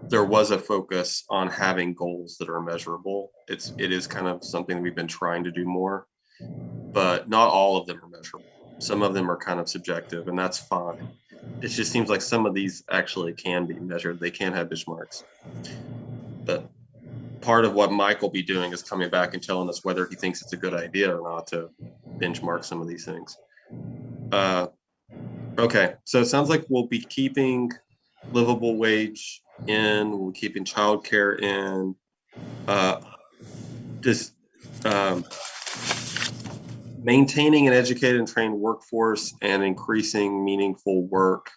there was a focus on having goals that are measurable. It is kind of something we've been trying to do more, but not all of them are measurable. Some of them are kind of subjective, and that's fine. It just seems like some of these actually can be measured. They can have benchmarks. But part of what Mike will be doing is coming back and telling us whether he thinks it's a good idea or not to benchmark some of these things. Okay, so it sounds like we'll be keeping livable wage in, we're keeping childcare in, maintaining an educated and trained workforce and increasing meaningful work.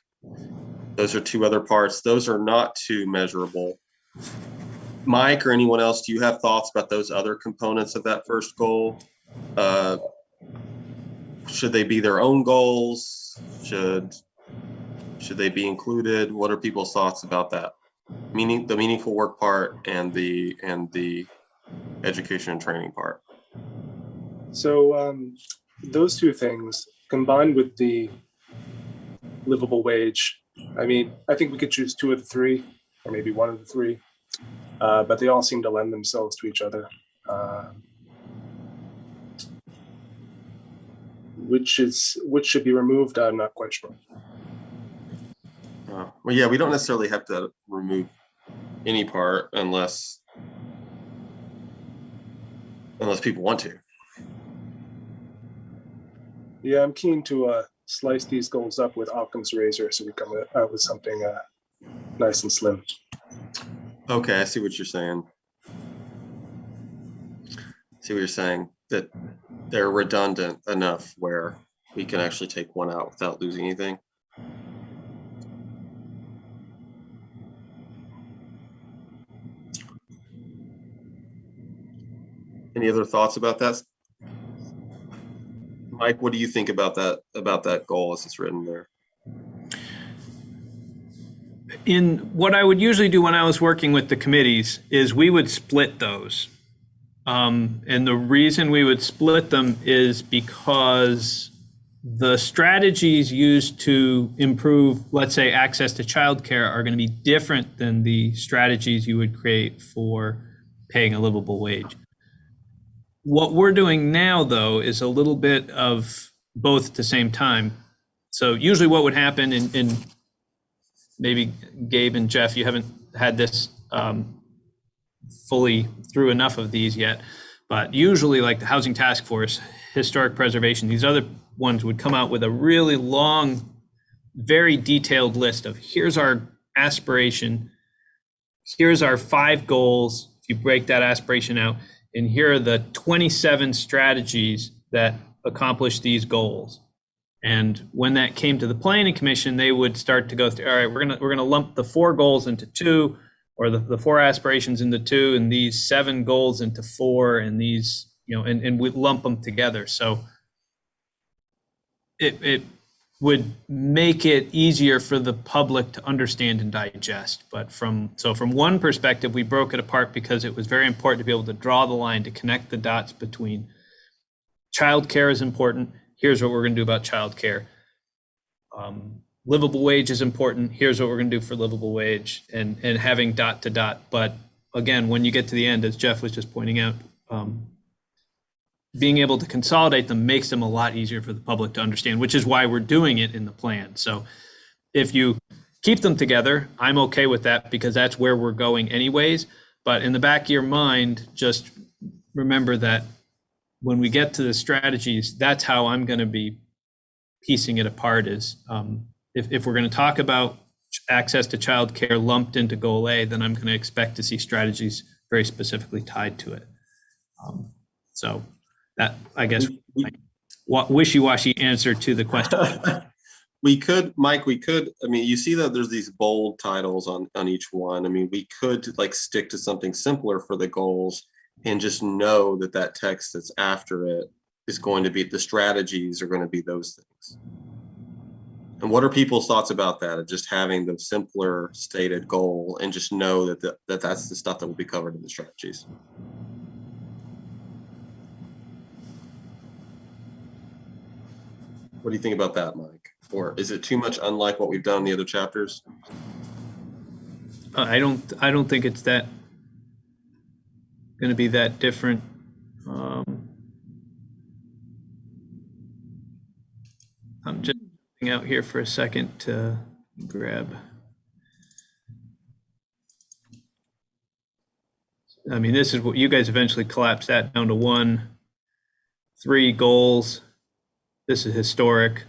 Those are two other parts. Those are not too measurable. Mike or anyone else, do you have thoughts about those other components of that first goal? Should they be their own goals? Should they be included? What are people's thoughts about that? The meaningful work part and the education and training part. So those two things combined with the livable wage, I mean, I think we could choose two of the three, or maybe one of the three, but they all seem to lend themselves to each other. Which should be removed, I'm not quite sure. Well, yeah, we don't necessarily have to remove any part unless people want to. Yeah, I'm keen to slice these goals up with Occam's razor so we come out with something nice and slim. Okay, I see what you're saying. That they're redundant enough where we can actually take one out without losing anything. Any other thoughts about that? Mike, what do you think about that goal as it's written there? In what I would usually do when I was working with the committees is we would split those. And the reason we would split them is because the strategies used to improve, let's say, access to childcare are going to be different than the strategies you would create for paying a livable wage. What we're doing now, though, is a little bit of both at the same time. So usually what would happen in maybe Gabe and Jeff, you haven't had this fully through enough of these yet, but usually like the Housing Task Force, Historic Preservation, these other ones would come out with a really long, very detailed list of here's our aspiration, here's our 5 goals, if you break that aspiration out, and here are the 27 strategies that accomplish these goals. And when that came to the Planning Commission, they would start to go through, all right, we're gonna lump the 4 goals into 2, or the 4 aspirations into 2, and these 7 goals into 4, and these, and we lump them together. So it would make it easier for the public to understand and digest. But from one perspective, we broke it apart because it was very important to be able to draw the line, to connect the dots between childcare is important. Here's what we're going to do about childcare. Livable wage is important. Here's what we're going to do for livable wage, and having dot to dot. But again, when you get to the end, as Jeff was just pointing out, being able to consolidate them makes them a lot easier for the public to understand, which is why we're doing it in the plan. So if you keep them together, I'm okay with that because that's where we're going anyways. But in the back of your mind, just remember that when we get to the strategies, that's how I'm going to be piecing it apart is if we're going to talk about access to childcare lumped into goal A, then I'm going to expect to see strategies very specifically tied to it. So that, I guess, wishy-washy answer to the question. We could, Mike, I mean, you see that there's these bold titles on each one. I mean, we could like stick to something simpler for the goals and just know that that text that's after it is going to be, the strategies are going to be those things. And what are people's thoughts about that, of just having the simpler stated goal and just know that that's the stuff that will be covered in the strategies? What do you think about that, Mike? Or is it too much unlike what we've done in the other chapters? I don't think it's that going to be that different. I'm just out here for a second to grab. I mean, this is what you guys eventually collapse that down to 3 goals. This is historic.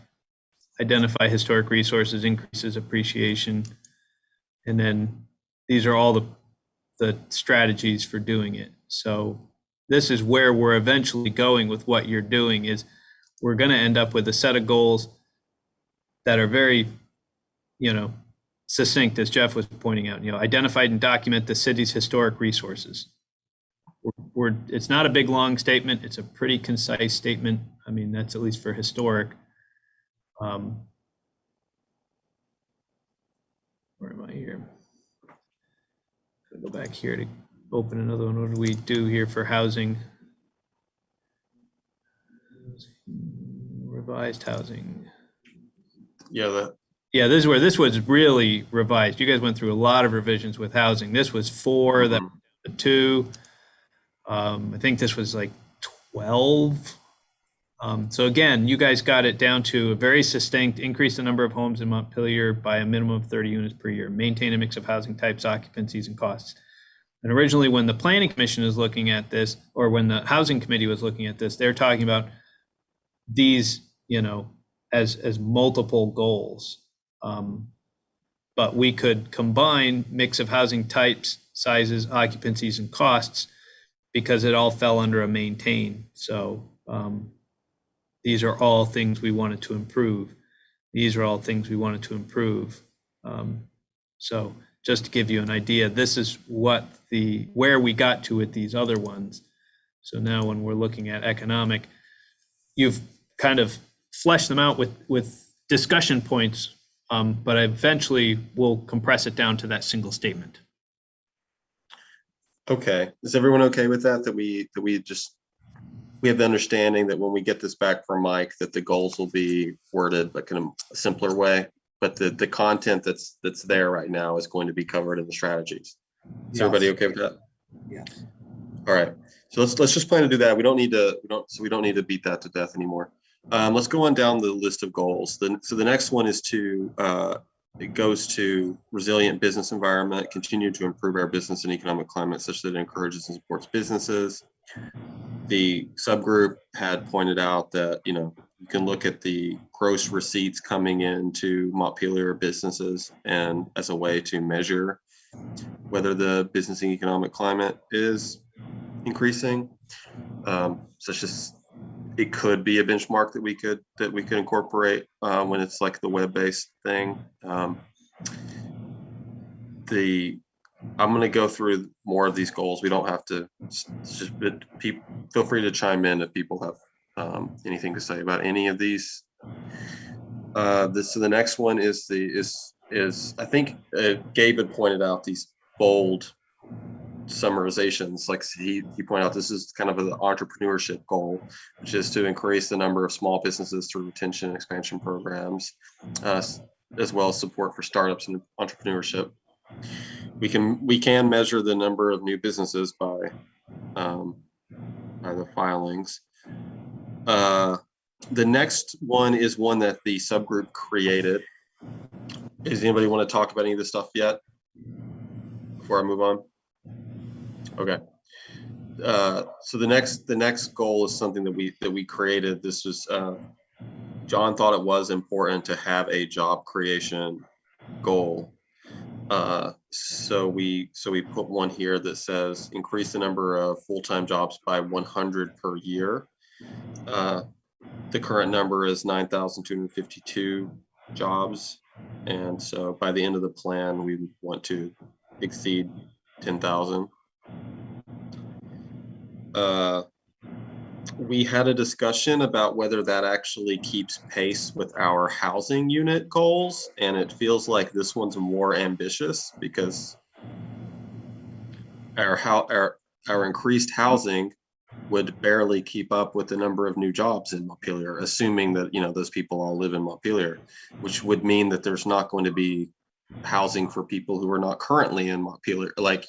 Identify historic resources, increases appreciation, and then these are all the strategies for doing it. So this is where we're eventually going with what you're doing. Is we're going to end up with a set of goals that are very, succinct, as Jeff was pointing out. Identify and document the city's historic resources. It's not a big long statement. It's a pretty concise statement. I mean, that's at least for historic. Where am I here? Go back here to open another one. What do we do here for housing? Revised housing. Yeah, this is where this was really revised. You guys went through a lot of revisions with housing. This was 4, that 2. I think this was like 12. So again, you guys got it down to a very succinct: increase the number of homes in Montpelier by a minimum of 30 units per year, maintain a mix of housing types, occupancies, and costs. And originally, when the Planning Commission is looking at this, or when the Housing Committee was looking at this, they're talking about these, as multiple goals. But we could combine mix of housing types, sizes, occupancies, and costs because it all fell under a maintain. So these are all things we wanted to improve. These are all things we wanted to improve. So just to give you an idea, this is where we got to with these other ones. So now when we're looking at economic, you've kind of fleshed them out with discussion points, but eventually we'll compress it down to that single statement. Okay. Is everyone okay with that? That we just we have the understanding that when we get this back from Mike, that the goals will be worded like in a simpler way, but the content that's there right now is going to be covered in the strategies. Is everybody okay with that? Yeah. All right. So let's just plan to do that. We don't need to beat that to death anymore. Let's go on down the list of goals. So the next one is it goes to resilient business environment, continue to improve our business and economic climate such that it encourages and supports businesses. The subgroup had pointed out that, you can look at the gross receipts coming into Montpelier businesses and as a way to measure whether the business and economic climate is increasing. Such as it could be a benchmark that we could incorporate when it's like the web-based thing. I'm going to go through more of these goals. We don't have to. Feel free to chime in if people have anything to say about any of these. So the next one is I think Gabe had pointed out these bold summarizations. Like he pointed out, this is kind of an entrepreneurship goal, which is to increase the number of small businesses through retention and expansion programs, as well as support for startups and entrepreneurship. We can measure the number of new businesses by the filings. The next one is one that the subgroup created. Does anybody want to talk about any of this stuff yet before I move on? Okay. So the next goal is something that we created. This was John thought it was important to have a job creation goal. So we put one here that says increase the number of full-time jobs by 100 per year. The current number is 9,252 jobs. And so by the end of the plan, we want to exceed 10,000. We had a discussion about whether that actually keeps pace with our housing unit goals, and it feels like this one's more ambitious because our increased housing would barely keep up with the number of new jobs in Montpelier, assuming that those people all live in Montpelier, which would mean that there's not going to be housing for people who are not currently in Montpelier, like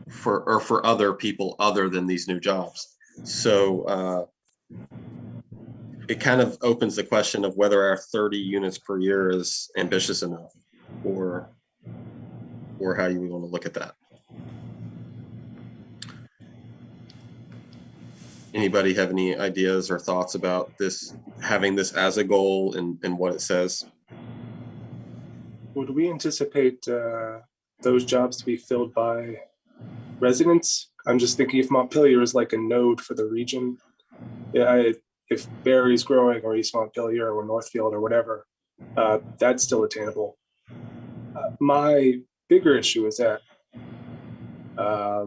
for other people other than these new jobs. So it kind of opens the question of whether our 30 units per year is ambitious enough, or how you want to look at that. Anybody have any ideas or thoughts about this, having this as a goal and what it says? Would we anticipate those jobs to be filled by residents? I'm just thinking if Montpelier is like a node for the region, if Barry's growing or East Montpelier or Northfield or whatever, that's still attainable. My bigger issue is that how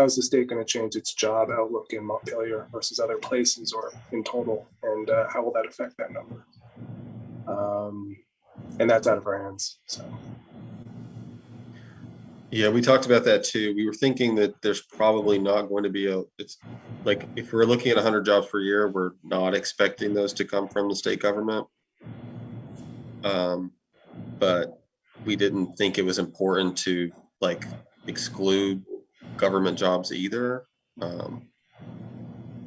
is the state going to change its job outlook in Montpelier versus other places or in total, and how will that affect that number? And that's out of our hands. So. Yeah, we talked about that too. We were thinking that there's probably not going to be it's like if we're looking at 100 jobs per year, we're not expecting those to come from the state government. But we didn't think it was important to like exclude government jobs either.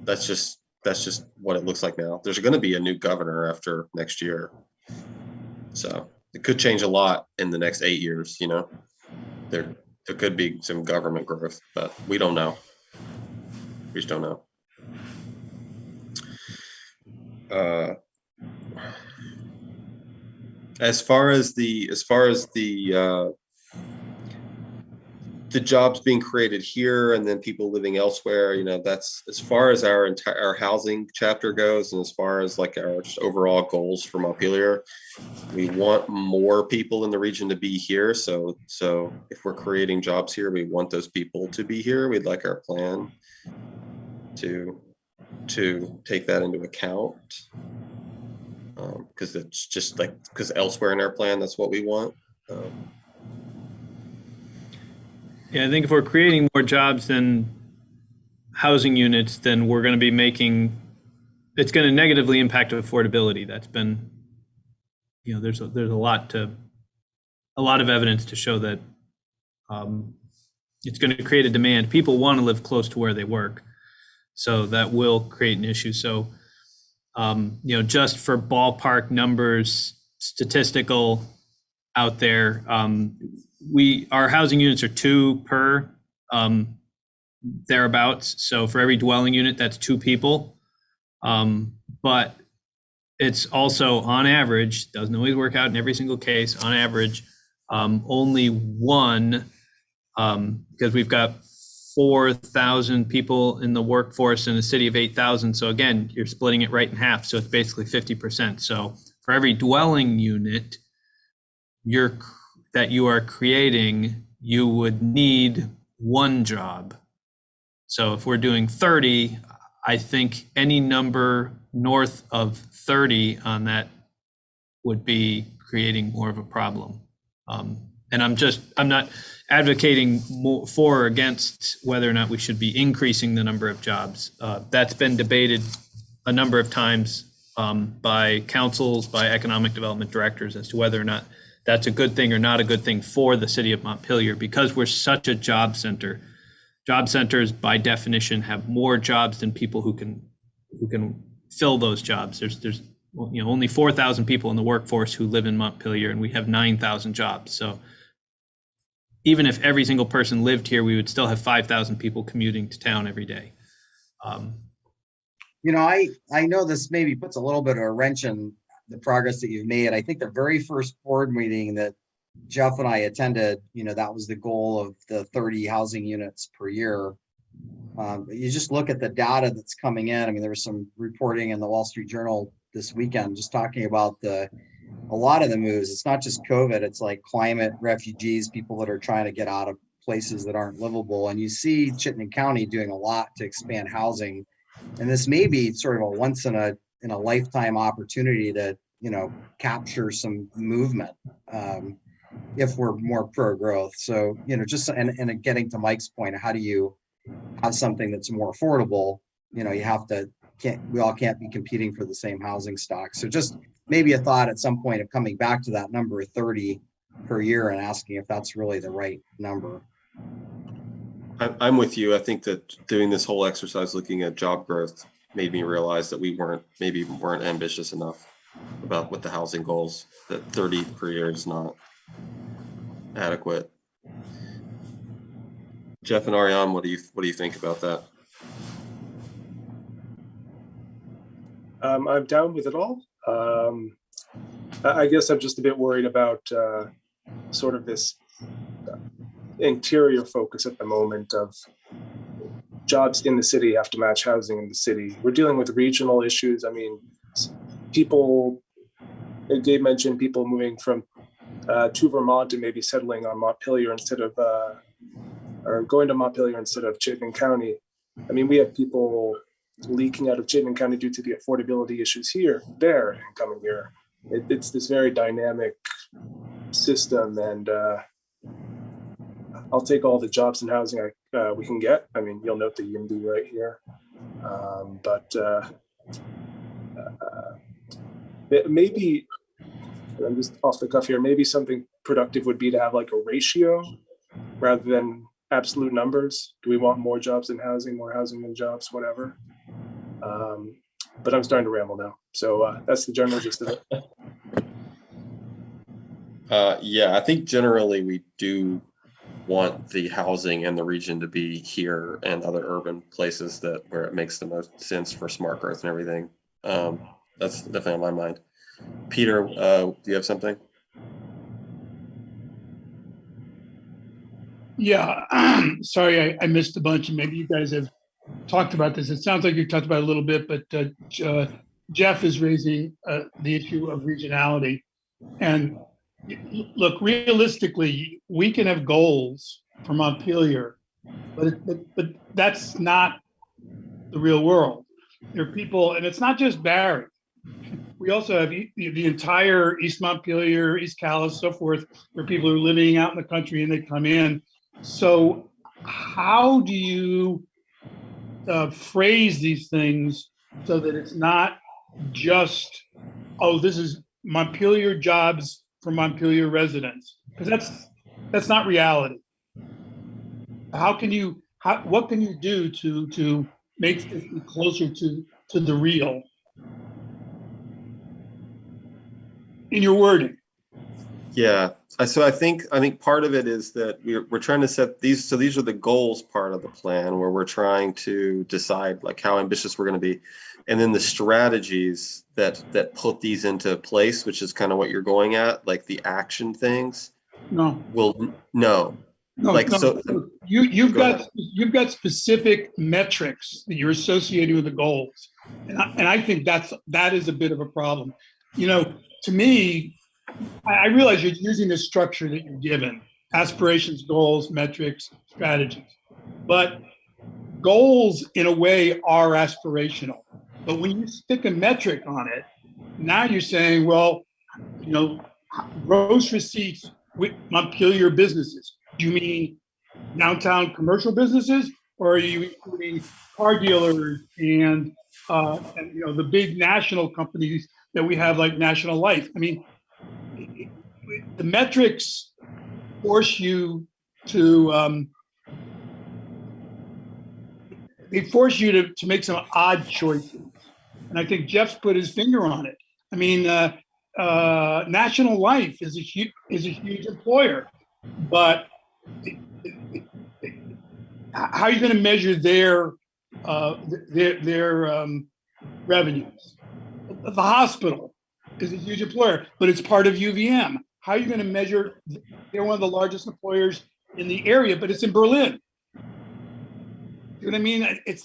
That's just what it looks like now. There's going to be a new governor after next year, so it could change a lot in the next 8 years. There could be some government growth, but we don't know. We just don't know. As far as the jobs being created here and then people living elsewhere, that's as far as our housing chapter goes, and as far as like our just overall goals for Montpelier. We want more people in the region to be here. So if we're creating jobs here, we want those people to be here. We'd like our plan to take that into account. Because it's just because elsewhere in our plan, that's what we want. Yeah, I think if we're creating more jobs than housing units, then we're going to be making, it's going to negatively impact affordability. That's been, there's a lot of evidence to show that it's going to create a demand. People want to live close to where they work, so that will create an issue. So, just for ballpark numbers, statistical out there, our housing units are 2 per thereabouts. So for every dwelling unit, that's 2 people. But it's also on average, doesn't always work out in every single case, on average, only 1, because we've got 4,000 people in the workforce in a city of 8,000. So again, you're splitting it right in half. So it's basically 50%. So for every dwelling unit that you are creating, you would need 1 job. So if we're doing 30, I think any number north of 30 on that would be creating more of a problem. And I'm not advocating for or against whether or not we should be increasing the number of jobs. That's been debated a number of times by councils, by economic development directors, as to whether or not that's a good thing or not a good thing for the city of Montpelier, because we're such a job center. Job centers, by definition, have more jobs than people who can fill those jobs. There's only 4,000 people in the workforce who live in Montpelier, and we have 9,000 jobs. So even if every single person lived here, we would still have 5,000 people commuting to town every day. I know this maybe puts a little bit of a wrench in the progress that you've made. I think the very first board meeting that Jeff and I attended, that was the goal of the 30 housing units per year. You just look at the data that's coming in. I mean, there was some reporting in the Wall Street Journal this weekend just talking about a lot of the moves. It's not just COVID, it's like climate, refugees, people that are trying to get out of places that aren't livable. And you see Chittenden County doing a lot to expand housing. And this may be sort of a once in a lifetime opportunity to, capture some movement. If we're more pro-growth. So, and getting to Mike's point, how do you have something that's more affordable? We all can't be competing for the same housing stock. So just maybe a thought at some point of coming back to that number of 30 per year and asking if that's really the right number. I'm with you. I think that doing this whole exercise, looking at job growth, made me realize that we weren't ambitious enough about what the housing goals, that 30 per year is not adequate. Jeff and Ariane, what do you think about that? I'm down with it all. I guess I'm just a bit worried about sort of this interior focus at the moment of jobs in the city have to match housing in the city. We're dealing with regional issues. I mean, Gabe mentioned people moving from to Vermont and maybe settling on Montpelier instead of, or going to Montpelier instead of Chittenden County. I mean, we have people leaking out of Chittenden County due to the affordability issues there, and coming here. It's this very dynamic system, and I'll take all the jobs and housing we can get. I mean, you'll note the YIMBY right here, but maybe, I'm just off the cuff here, maybe something productive would be to have like a ratio rather than absolute numbers. Do we want more jobs than housing, more housing than jobs, whatever? But I'm starting to ramble now. So that's the general gist of it. Yeah, I think generally we do want the housing and the region to be here and other urban places where it makes the most sense for smart growth and everything. That's definitely on my mind. Peter, do you have something? Yeah, sorry, I missed a bunch, and maybe you guys have talked about this. It sounds like you talked about it a little bit, but Jeff is raising the issue of regionality. And look, realistically, we can have goals for Montpelier, but that's not the real world. There are people, and it's not just Barry. We also have the entire East Montpelier, East Calais, so forth, where people are living out in the country and they come in. So how do you phrase these things so that it's not just, oh, this is Montpelier jobs for Montpelier residents? Because that's not reality. What can you do to make this closer to the real in your wording? Yeah. So I think part of it is that we're trying to set these. So these are the goals part of the plan where we're trying to decide like how ambitious we're going to be, and then the strategies that put these into place, which is kind of what you're going at, like the action things. No. No. Like no. so. You've got specific metrics that you're associating with the goals, and I think that is a bit of a problem. You know, to me, I realize you're using the structure that you're given: aspirations, goals, metrics, strategies. But goals, in a way, are aspirational. But when you stick a metric on it, now you're saying, well, you know, gross receipts with Montpelier businesses. Do you mean downtown commercial businesses, or are you including car dealers and you know, the big national companies that we have, like National Life? I mean, the metrics force you to to make some odd choices, and I think Jeff's put his finger on it. I mean, National Life is a huge employer, but how are you going to measure their revenues? The hospital is a huge employer, but it's part of UVM. How are you going to measure? They're one of the largest employers in the area, but it's in Berlin. You know what I mean? It's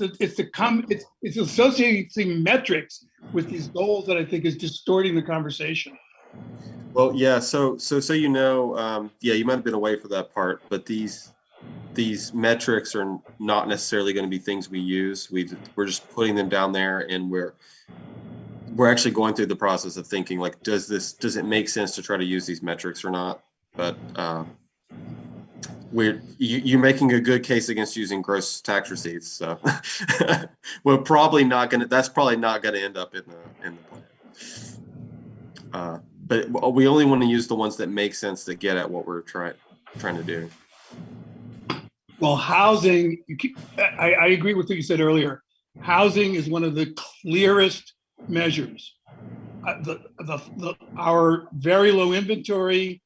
associating metrics with these goals that I think is distorting the conversation. Well, yeah. So you know, yeah, you might have been away for that part, but these metrics are not necessarily going to be things we use. We're just putting them down there, and we're actually going through the process of thinking like, does it make sense to try to use these metrics or not? But you're making a good case against using gross tax receipts. So that's probably not going to end up in the plan. But we only want to use the ones that make sense, that get at what we're trying to do. Well, housing, I agree with what you said earlier. Housing is one of the clearest measures. Our very low inventory,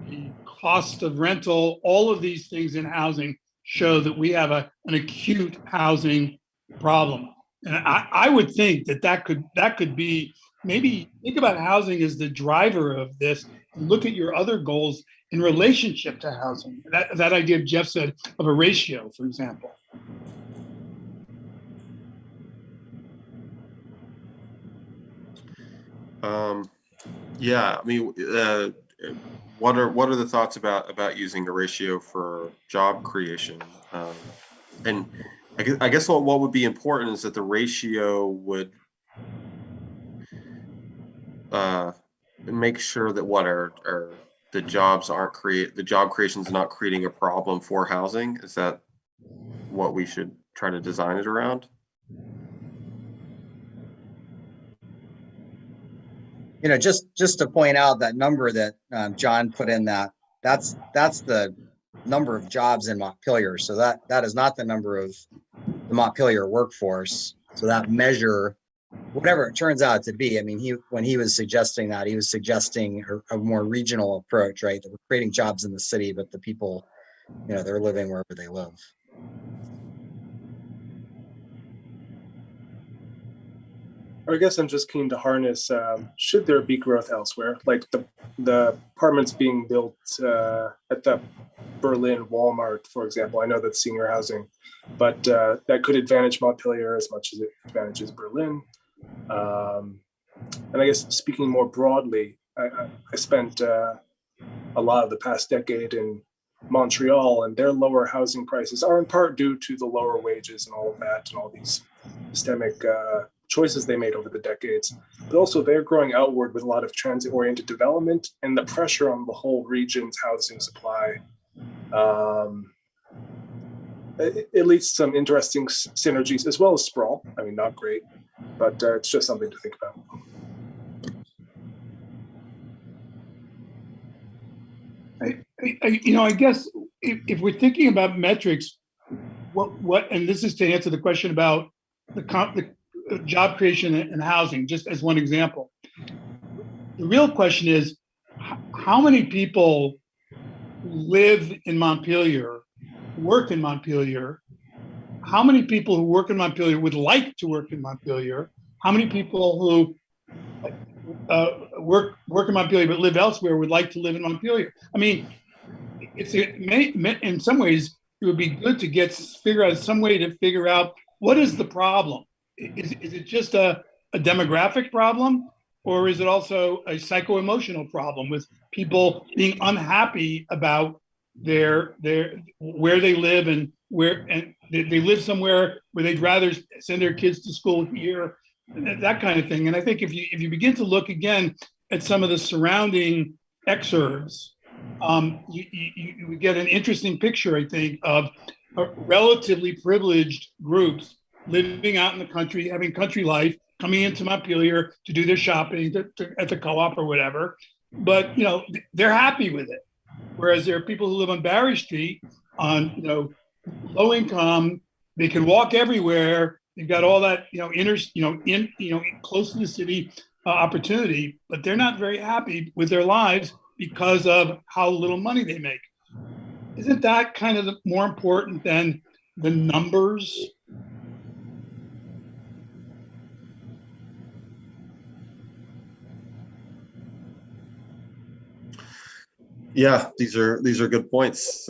the cost of rental, all of these things in housing show that we have an acute housing problem. And I would think that could be, maybe think about housing as the driver of this, and look at your other goals in relationship to housing. That idea Jeff said of a ratio, for example. Yeah, I mean, what are the thoughts about using a ratio for job creation? And I guess what would be important is that the ratio would make sure that the job creation is not creating a problem for housing. Is that what we should try to design it around? You know, just to point out that number that John put in, that's the number of jobs in Montpelier. So that is not the number of the Montpelier workforce. So that measure, whatever it turns out to be, I mean, when he was suggesting that, he was suggesting a more regional approach, right? That we're creating jobs in the city, but the people, you know, they're living wherever they live. I guess I'm just keen to harness, should there be growth elsewhere, like the apartments being built at the Berlin Walmart, for example. I know that's senior housing, but that could advantage Montpelier as much as it advantages Berlin. And I guess speaking more broadly, I spent a lot of the past decade in Montreal, and their lower housing prices are in part due to the lower wages and all of that, and all these systemic choices they made over the decades, but also they're growing outward with a lot of transit-oriented development, and the pressure on the whole region's housing supply at least some interesting synergies, as well as sprawl. I mean, not great, but it's just something to think about. I guess if we're thinking about metrics, and this is to answer the question about the job creation and housing, just as one example. The real question is, how many people live in Montpelier, work in Montpelier? How many people who work in Montpelier would like to work in Montpelier? How many people who work in Montpelier but live elsewhere would like to live in Montpelier? I mean, in some ways, it would be good to figure out some way to figure out what is the problem. Is it just a demographic problem, or is it also a psycho-emotional problem with people being unhappy about where they live and they live somewhere where they'd rather send their kids to school here, that kind of thing. And I think if you begin to look again at some of the surrounding excerpts, you get an interesting picture, I think, of relatively privileged groups living out in the country, having country life, coming into Montpelier to do their shopping at the co-op or whatever. But, they're happy with it. Whereas there are people who live on Barry Street on, low income, they can walk everywhere. They've got all that, close to the city opportunity, but they're not very happy with their lives because of how little money they make. Isn't that kind of more important than the numbers? Yeah, these are good points.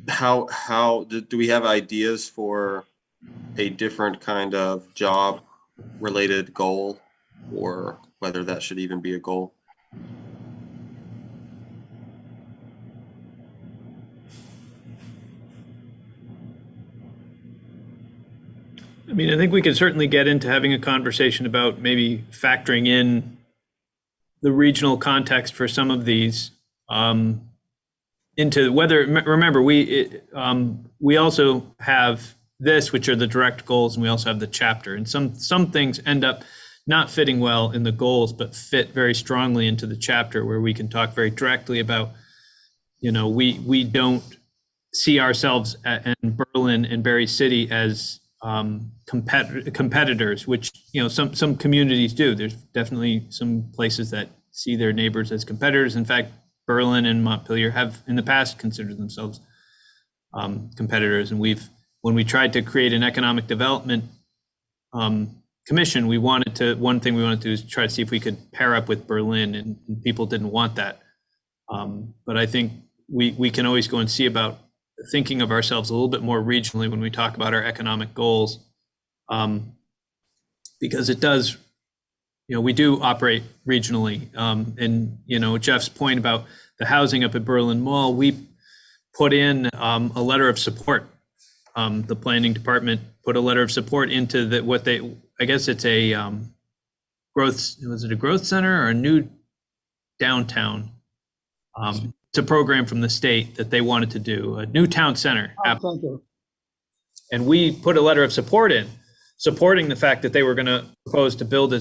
How do we have ideas for a different kind of job related goal, or whether that should even be a goal? I mean, I think we can certainly get into having a conversation about maybe factoring in the regional context for some of these into whether, remember, we also have this, which are the direct goals, and we also have the chapter. And some things end up not fitting well in the goals, but fit very strongly into the chapter, where we can talk very directly about, we don't see ourselves in Berlin and Berry City as competitors, which some communities do. There's definitely some places that see their neighbors as competitors. In fact, Berlin and Montpelier have in the past considered themselves competitors. And when we tried to create an economic development commission, one thing we wanted to do is try to see if we could pair up with Berlin, and people didn't want that. But I think we can always go and see about thinking of ourselves a little bit more regionally when we talk about our economic goals, because it does, we do operate regionally. And Jeff's point about the housing up at Berlin Mall, we put in a letter of support. The planning department put a letter of support into I guess it's a growth, was it a growth center or a new downtown? It's a program from the state that they wanted to do, a new town center. And we put a letter of support in, supporting the fact that they were going to propose to build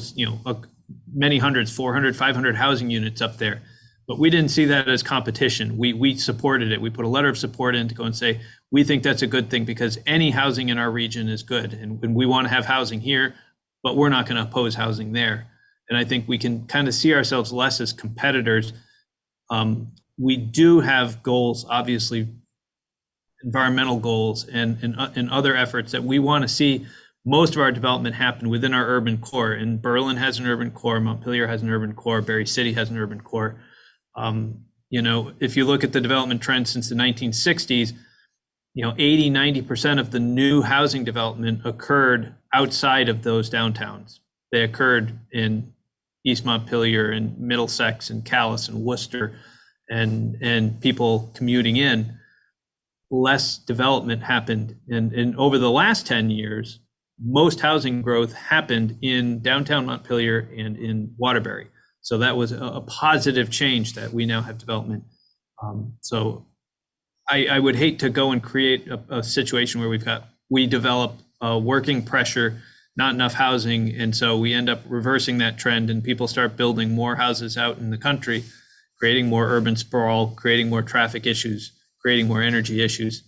many hundreds, 400, 500 housing units up there. But we didn't see that as competition. We supported it. We put a letter of support in to go and say, we think that's a good thing because any housing in our region is good. And we want to have housing here, but we're not going to oppose housing there. And I think we can kind of see ourselves less as competitors. We do have goals, obviously, environmental goals and other efforts that we want to see most of our development happen within our urban core. And Berlin has an urban core, Montpelier has an urban core, Berry City has an urban core. If you look at the development trends since the 1960s, 80, 90% of the new housing development occurred outside of those downtowns. They occurred in East Montpelier and Middlesex and Calais and Worcester, and people commuting in. Less development happened. And over the last 10 years, most housing growth happened in downtown Montpelier and in Waterbury. So that was a positive change that we now have development. So I would hate to go and create a situation where we develop working pressure, not enough housing, and so we end up reversing that trend, and people start building more houses out in the country, creating more urban sprawl, creating more traffic issues, creating more energy issues,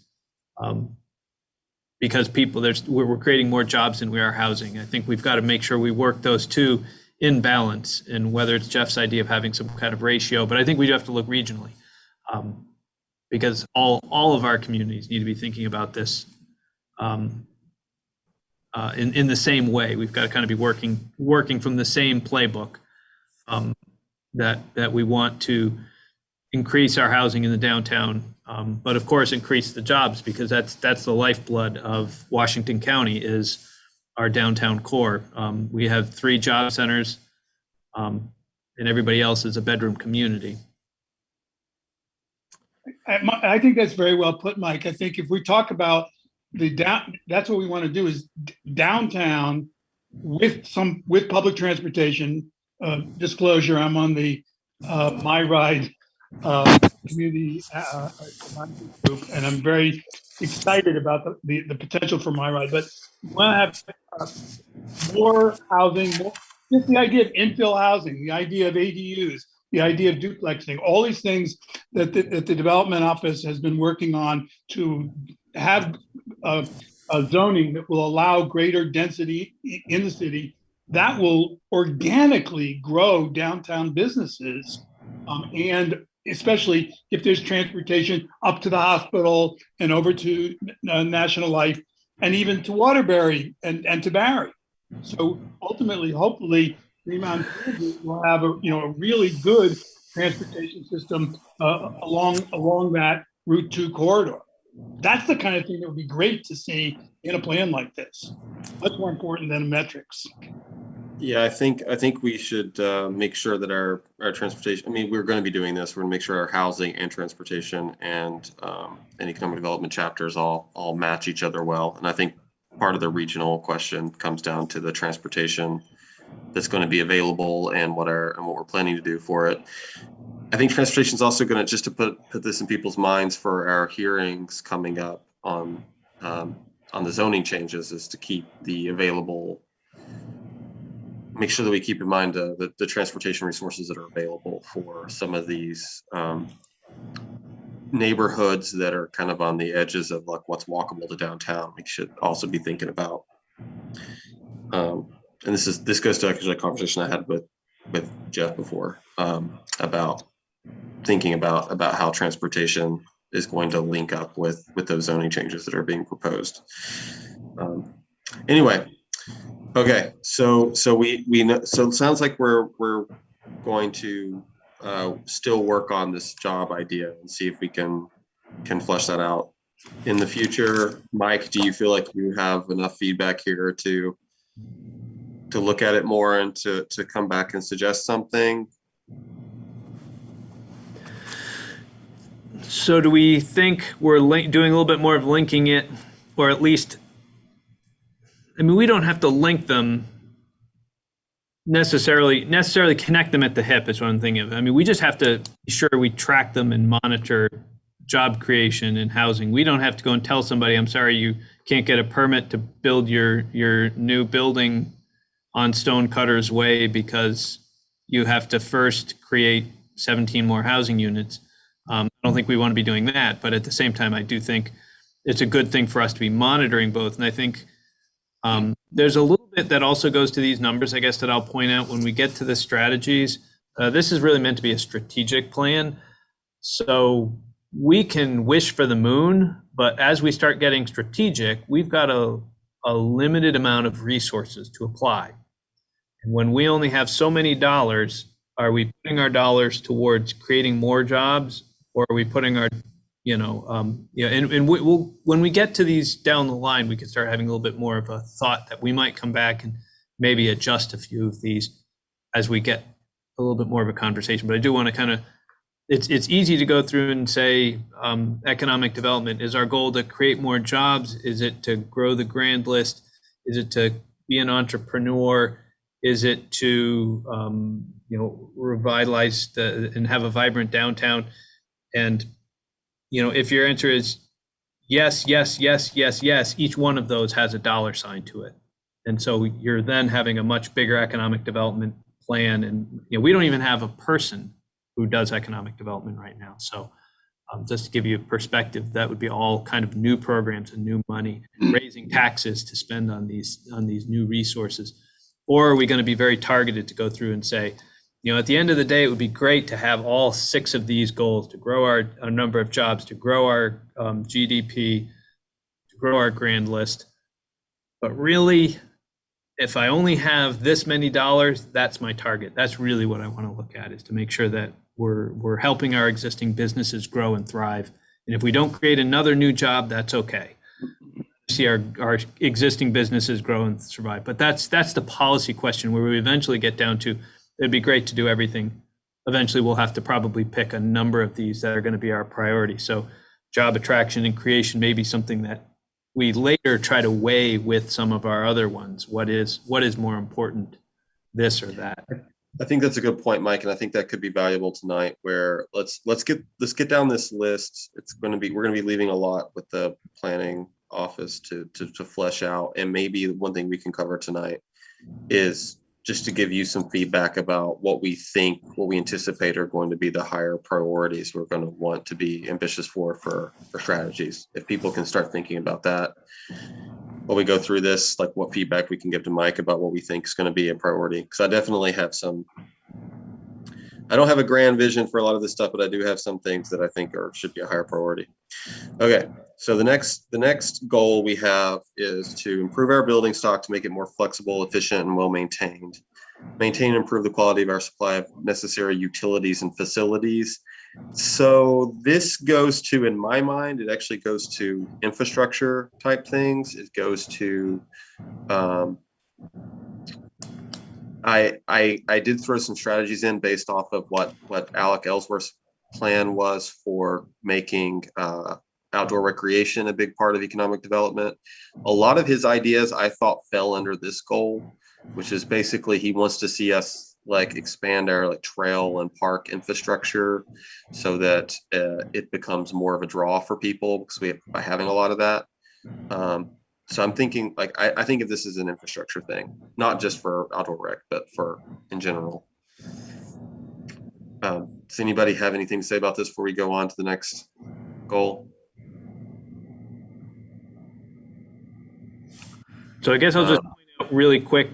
because we're creating more jobs than we are housing. I think we've got to make sure we work those two in balance, and whether it's Jeff's idea of having some kind of ratio, but I think we do have to look regionally, because all of our communities need to be thinking about this in the same way. We've got to kind of be working from the same playbook, that we want to increase our housing in the downtown, but of course increase the jobs, because that's the lifeblood of Washington County is our downtown core. We have 3 job centers, and everybody else is a bedroom community. I think that's very well put, Mike. I think if we talk about that's what we want to do is downtown with public transportation. Disclosure, I'm on the My Ride community group, and I'm very excited about the potential for My Ride. But we want to have more housing, just the idea of infill housing, the idea of ADUs, the idea of duplexing, all these things that the development office has been working on to have a zoning that will allow greater density in the city, that will organically grow downtown businesses, and especially if there's transportation up to the hospital and over to National Life and even to Waterbury and to Barry. So ultimately, hopefully, Fremont will have a really good transportation system along that Route 2 corridor. That's the kind of thing that would be great to see in a plan like this. Much more important than metrics. Yeah, I think we should make sure that our transportation, I mean, we're going to be doing this. We're going to make sure our housing and transportation and economic development chapters all match each other well. And I think part of the regional question comes down to the transportation that's going to be available and what we're planning to do for it. I think transportation is also going to, just to put this in people's minds for our hearings coming up on the zoning changes, is to keep the available, make sure that we keep in mind the transportation resources that are available for some of these neighborhoods that are kind of on the edges of like what's walkable to downtown. We should also be thinking about, and this goes to actually a conversation I had with Jeff before, about thinking about how transportation is going to link up with those zoning changes that are being proposed. Anyway, okay, so we know, so it sounds like we're going to still work on this job idea and see if we can flesh that out in the future. Mike, do you feel like you have enough feedback here to look at it more and to come back and suggest something? So do we think we're doing a little bit more of linking it, or at least, I mean, we don't have to link them necessarily connect them at the hip is what I'm thinking of. I mean, we just have to be sure we track them and monitor job creation and housing. We don't have to go and tell somebody, I'm sorry, you can't get a permit to build your new building on Stonecutter's Way because you have to first create 17 more housing units. I don't think we want to be doing that, but at the same time, I do think it's a good thing for us to be monitoring both. And I think there's a little bit that also goes to these numbers, I guess, that I'll point out when we get to the strategies. This is really meant to be a strategic plan. So we can wish for the moon, but as we start getting strategic, we've got a limited amount of resources to apply. And when we only have so many dollars, are we putting our dollars towards creating more jobs, or are we putting our, and we'll, when we get to these down the line, we can start having a little bit more of a thought that we might come back and maybe adjust a few of these as we get a little bit more of a conversation. But I do want to kind of, it's easy to go through and say economic development. Is our goal to create more jobs? Is it to grow the grand list? Is it to be an entrepreneur? Is it to revitalize and have a vibrant downtown? And if your answer is yes, yes, yes, yes, yes, each one of those has a dollar sign to it. And so you're then having a much bigger economic development plan. And we don't even have a person who does economic development right now. So just to give you a perspective, that would be all kind of new programs and new money, raising taxes to spend on these new resources. Or are we going to be very targeted to go through and say, at the end of the day, it would be great to have all 6 of these goals, to grow our number of jobs, to grow our GDP, to grow our grand list. But really, if I only have this many dollars, that's my target. That's really what I want to look at, is to make sure that we're helping our existing businesses grow and thrive. And if we don't create another new job, that's okay. See our existing businesses grow and survive. But that's the policy question, where we eventually get down to, it'd be great to do everything. Eventually, we'll have to probably pick a number of these that are going to be our priority. So job attraction and creation may be something that we later try to weigh with some of our other ones. What is more important, this or that? I think that's a good point, Mike, and I think that could be valuable tonight. Where let's get down this list. We're going to be leaving a lot with the planning office to flesh out, and maybe one thing we can cover tonight is just to give you some feedback about what we anticipate are going to be the higher priorities we're going to want to be ambitious for strategies. If people can start thinking about that when we go through this, like what feedback we can give to Mike about what we think is going to be a priority. Because I definitely have I don't have a grand vision for a lot of this stuff, but I do have some things that I think should be a higher priority. Okay, so the next goal we have is to improve our building stock to make it more flexible, efficient, and well maintained. Maintain and improve the quality of our supply of necessary utilities and facilities. So this goes to, in my mind, it actually goes to infrastructure type things. It goes to I did throw some strategies in based off of what Alec Ellsworth's plan was for making outdoor recreation a big part of economic development. A lot of his ideas I thought fell under this goal, which is basically he wants to see us expand our trail and park infrastructure so that it becomes more of a draw for people, because by having a lot of that. So I'm thinking I think of this as an infrastructure thing, not just for outdoor rec, but for in general. Does anybody have anything to say about this before we go on to the next goal? So I guess I'll just point out really quick,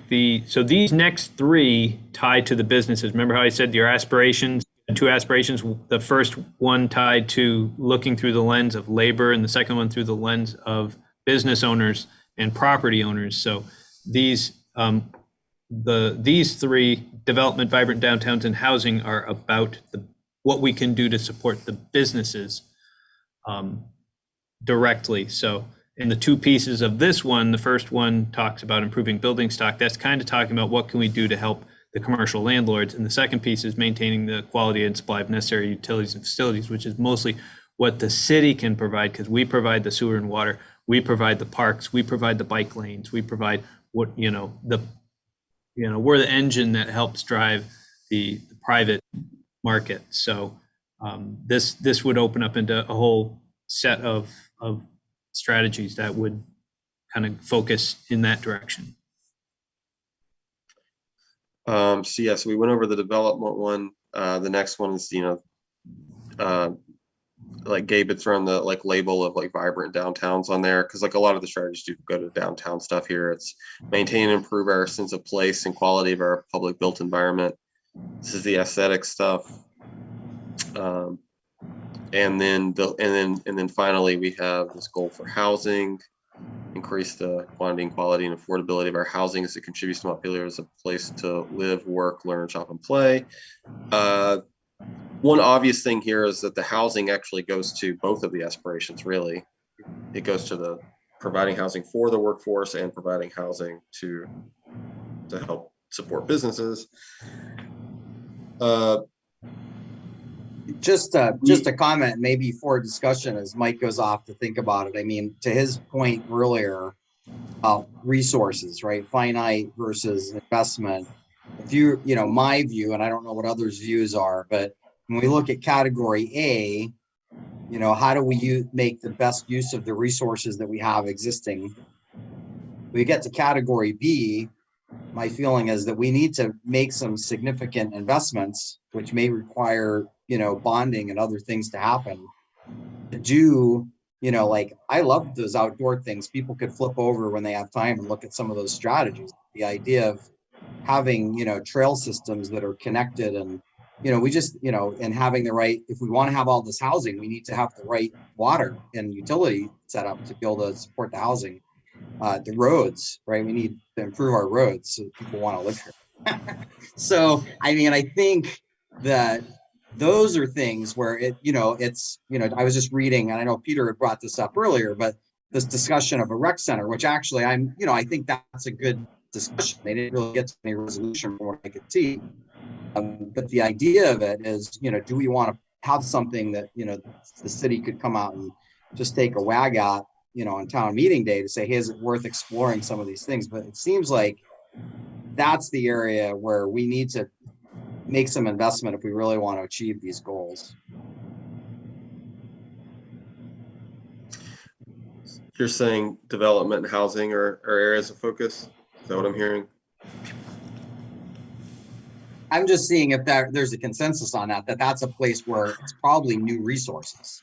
so these next 3 tie to the businesses. Remember how I said your aspirations, 2 aspirations, the first one tied to looking through the lens of labor, and the second one through the lens of business owners and property owners. So these 3, development, vibrant downtowns, and housing, are about what we can do to support the businesses directly. So in the 2 pieces of this one, the first one talks about improving building stock. That's kind of talking about what can we do to help the commercial landlords. And the second piece is maintaining the quality and supply of necessary utilities and facilities, which is mostly what the city can provide, because we provide the sewer and water, we provide the parks, we provide the bike lanes, we provide we're the engine that helps drive the private market. So this would open up into a whole set of strategies that would kind of focus in that direction. So we went over the development one. The next one is, Gabe had thrown the label of vibrant downtowns on there, because a lot of the strategies do go to downtown stuff here. It's maintain and improve our sense of place and quality of our public built environment. This is the aesthetic stuff. And then finally we have this goal for housing. Increase the quantity and quality and affordability of our housing as it contributes to Montpelier as a place to live, work, learn, shop, and play. One obvious thing here is that the housing actually goes to both of the aspirations, really. It goes to the providing housing for the workforce and providing housing to help support businesses. Just a comment, maybe for discussion as Mike goes off to think about it. I mean, to his point earlier about resources, right? Finite versus investment. If my view, and I don't know what others' views are, but when we look at category A, how do we make the best use of the resources that we have existing? We get to category B, my feeling is that we need to make some significant investments, which may require, bonding and other things to happen. To do, like, I love those outdoor things. People could flip over when they have time and look at some of those strategies. The idea of having, trail systems that are connected and, we just, and having the right, if we want to have all this housing, we need to have the right water and utility set up to be able to support the housing. The roads, right? We need to improve our roads so people want to live here. So, I mean, I think that those are things where I was just reading, and I know Peter had brought this up earlier, but this discussion of a rec center, which actually I think that's a good discussion. They didn't really get to any resolution from what I could see. But the idea of it is, do we want to have something that, the city could come out and just take a wag at, on town meeting day to say, hey, is it worth exploring some of these things? But it seems like that's the area where we need to make some investment if we really want to achieve these goals. You're saying development and housing are areas of focus? Is that what I'm hearing? I'm just seeing if there's a consensus on that's a place where it's probably new resources.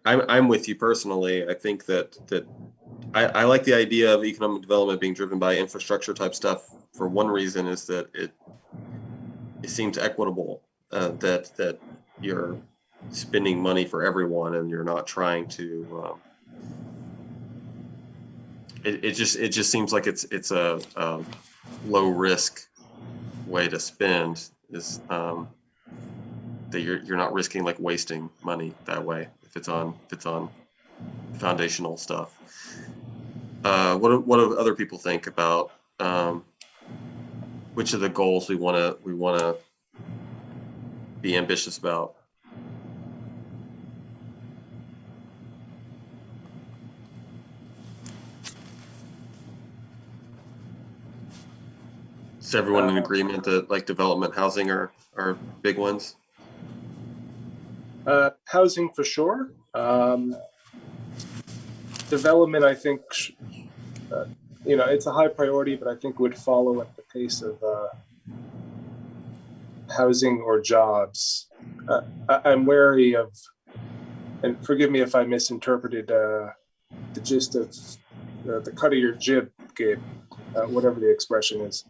I'm with you personally. I think that I like the idea of economic development being driven by infrastructure type stuff. For one reason is that it seems equitable, that you're spending money for everyone and you're not trying to. It just seems like it's a low risk way to spend, is that you're not risking like wasting money that way if it's on foundational stuff. What do other people think about which of the goals we want to be ambitious about? Is everyone in agreement that like development, housing are big ones? Housing for sure. Development, I think, it's a high priority, but I think would follow at the pace of housing or jobs. I'm wary of, and forgive me if I misinterpreted the gist of the cut of your jib, Gabe, whatever the expression is.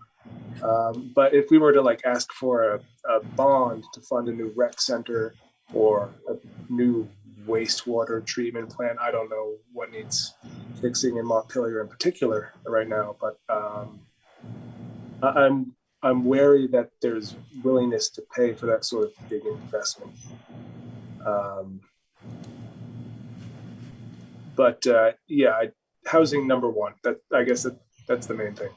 But if we were to like ask for a bond to fund a new rec center or a new wastewater treatment plant, I don't know what needs fixing in Montpelier in particular right now, but I'm wary that there's willingness to pay for that sort of big investment. But housing number one. That I guess that's the main thing.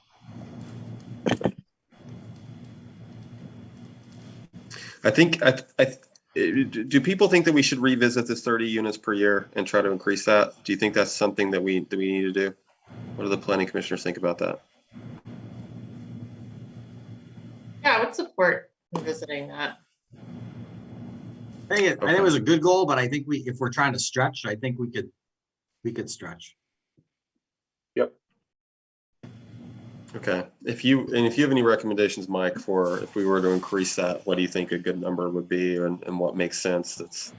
I think do people think that we should revisit this 30 units per year and try to increase that? Do you think that's something that we need to do? What do the planning commissioners think about that? Yeah, I would support revisiting that. I think it was a good goal, but I think if we're trying to stretch, I think we could stretch. Yep. Okay. If you have any recommendations, Mike, for if we were to increase that, what do you think a good number would be, and what makes sense? That's,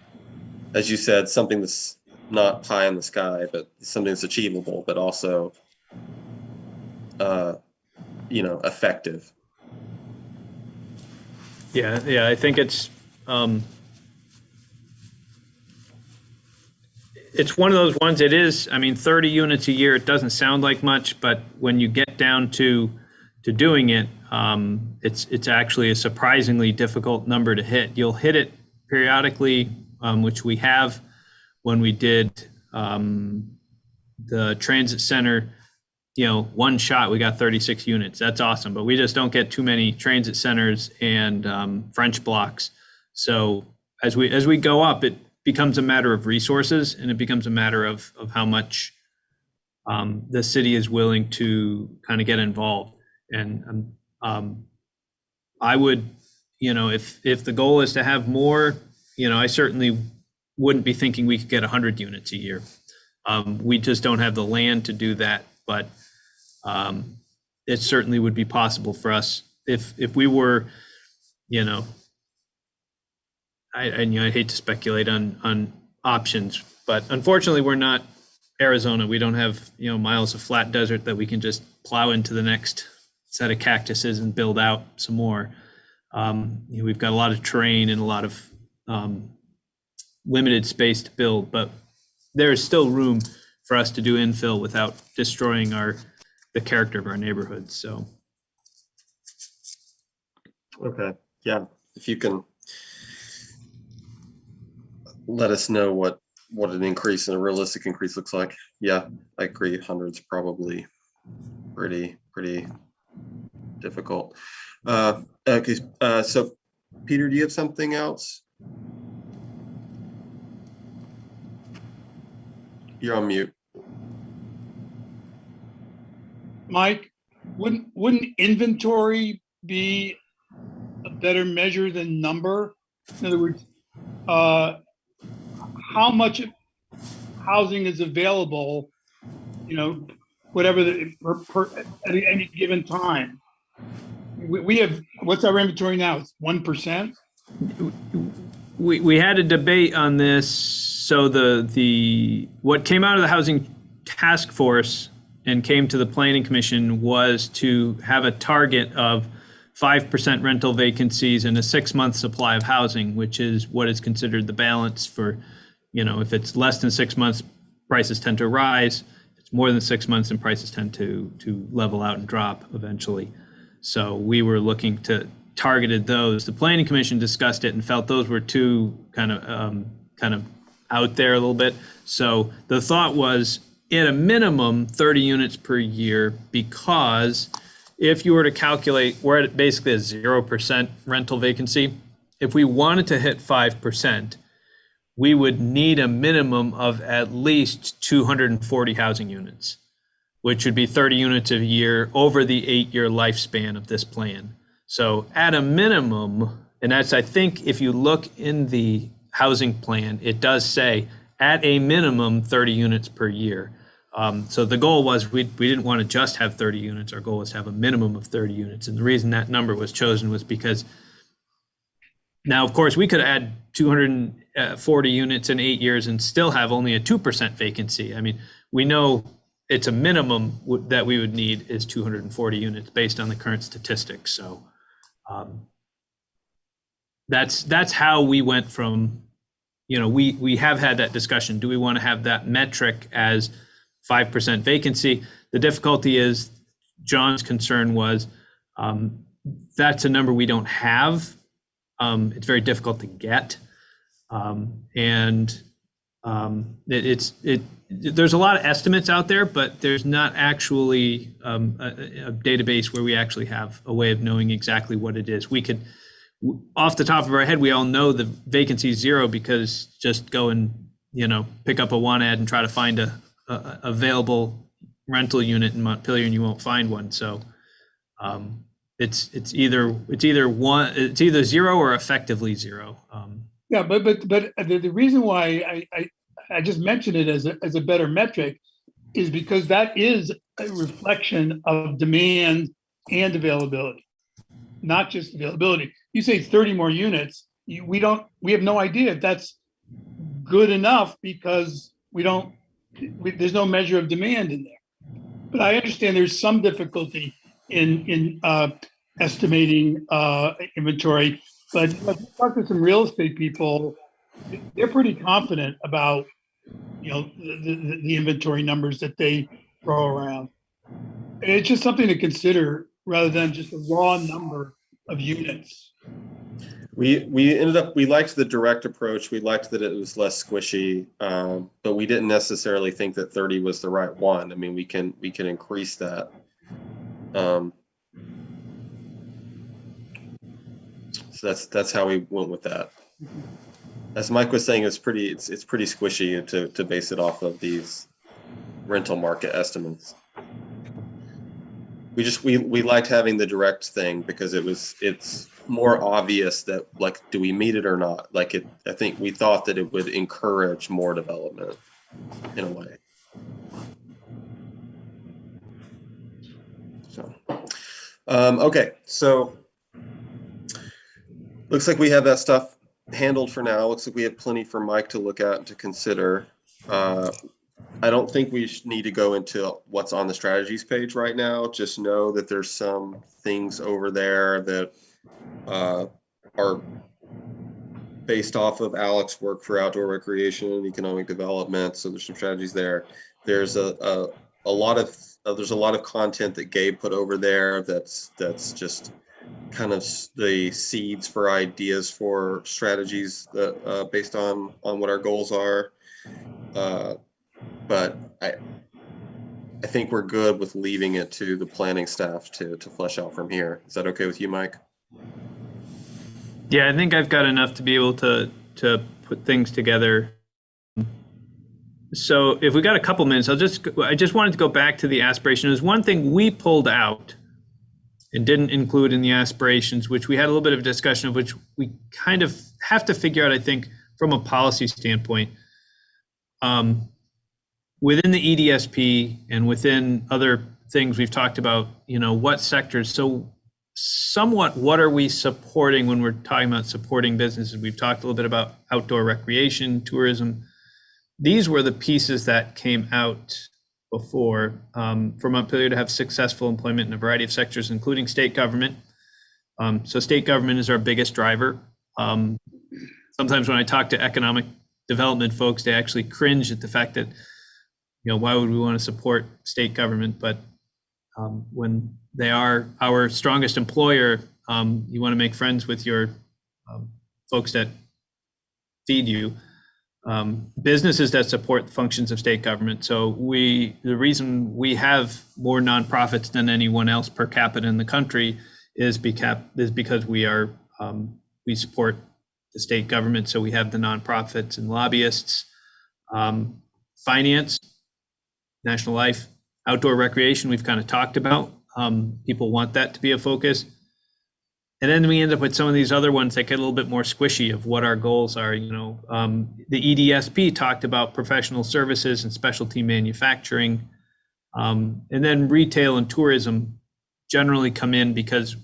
as you said, something that's not pie in the sky, but something that's achievable, but also, effective. Yeah. I think it's one of those ones. It is. I mean, 30 units a year. It doesn't sound like much, but when you get down to doing it, it's actually a surprisingly difficult number to hit. You'll hit it periodically, which we have when we did the transit center. One shot, we got 36 units. That's awesome, but we just don't get too many transit centers and French blocks. So as we go up, it becomes a matter of resources, and it becomes a matter of how much the city is willing to kind of get involved. And I would, if the goal is to have more, I certainly wouldn't be thinking we could get 100 units a year. We just don't have the land to do that, but it certainly would be possible for us if we were, I hate to speculate on options, but unfortunately we're not Arizona. We don't have, miles of flat desert that we can just plow into the next set of cactuses and build out some more. We've got a lot of terrain and a lot of limited space to build, but there is still room for us to do infill without destroying the character of our neighborhoods. So. Okay, yeah, if you can let us know what an increase and a realistic increase looks like. Yeah, I agree. 100's probably pretty difficult. Okay, so Peter, do you have something else? You're on mute. Mike, wouldn't inventory be a better measure than number? In other words, how much housing is available, whatever at any given time. We have, what's our inventory now? It's 1%. We had a debate on this. So what came out of the housing task force and came to the planning commission was to have a target of 5% rental vacancies and a 6-month supply of housing, which is what is considered the balance for, if it's less than 6 months, prices tend to rise. If it's more than 6 months, and prices tend to level out and drop eventually. So we were looking to targeted those. The planning commission discussed it and felt those were too kind of out there a little bit. So the thought was at a minimum 30 units per year, because if you were to calculate, we're at basically a 0% rental vacancy. If we wanted to hit 5%, we would need a minimum of at least 240 housing units, which would be 30 units a year over the 8-year lifespan of this plan. So at a minimum, and that's, I think, if you look in the housing plan, it does say at a minimum 30 units per year. So the goal was we didn't want to just have 30 units. Our goal was to have a minimum of 30 units. And the reason that number was chosen was because now, of course, we could add 240 units in 8 years and still have only a 2% vacancy. I mean, we know it's a minimum that we would need is 240 units based on the current statistics. So that's how we went from, we have had that discussion. Do we want to have that metric as 5% vacancy? The difficulty is, John's concern was, that's a number we don't have. It's very difficult to get. There's a lot of estimates out there, but there's not actually a database where we actually have a way of knowing exactly what it is. We could, off the top of our head, we all know the vacancy is 0 because just go and, pick up a want ad and try to find a available rental unit in Montpelier and you won't find one. So it's either 0 or effectively 0. Yeah, but the reason why I just mentioned it as a better metric is because that is a reflection of demand and availability, not just availability. You say 30 more units, we have no idea if that's good enough because there's no measure of demand in there. But I understand there's some difficulty in estimating inventory. But if you talk to some real estate people, they're pretty confident about the inventory numbers that they throw around. And it's just something to consider rather than just a raw number of units. We liked the direct approach. We liked that it was less squishy, but we didn't necessarily think that 30 was the right one. I mean, we can increase that. So that's how we went with that. As Mike was saying, it's pretty squishy to base it off of these rental market estimates. we liked having the direct thing because it's more obvious that, like, do we meet it or not? Like, I think we thought that it would encourage more development in a way. So, okay, so looks like we have that stuff handled for now. Looks like we have plenty for Mike to look at and to consider. I don't think we need to go into what's on the strategies page right now. Just know that there's some things over there that are based off of Alex's work for outdoor recreation and economic development. So there's some strategies there. There's a lot of content that Gabe put over there that's just kind of the seeds for ideas for strategies that based on what our goals are. But I think we're good with leaving it to the planning staff to flesh out from here. Is that okay with you, Mike? Yeah, I think I've got enough to be able to put things together. So if we got a couple minutes, I just wanted to go back to the aspiration. There's one thing we pulled out and didn't include in the aspirations, which we had a little bit of a discussion of, which we kind of have to figure out, I think, from a policy standpoint. Within the EDSP and within other things we've talked about, what sectors. So somewhat, what are we supporting when we're talking about supporting businesses? We've talked a little bit about outdoor recreation, tourism. These were the pieces that came out before for Montpelier to have successful employment in a variety of sectors, including state government. So state government is our biggest driver. Sometimes when I talk to economic development folks, they actually cringe at the fact that, why would we want to support state government? But when they are our strongest employer, you want to make friends with your folks that feed you. Businesses that support the functions of state government. So the reason we have more nonprofits than anyone else per capita in the country is because we support the state government. So we have the nonprofits and lobbyists, finance, national life, outdoor recreation. We've kind of talked about. People want that to be a focus. And then we end up with some of these other ones that get a little bit more squishy of what our goals are. The EDSP talked about professional services and specialty manufacturing. And then retail and tourism generally come in because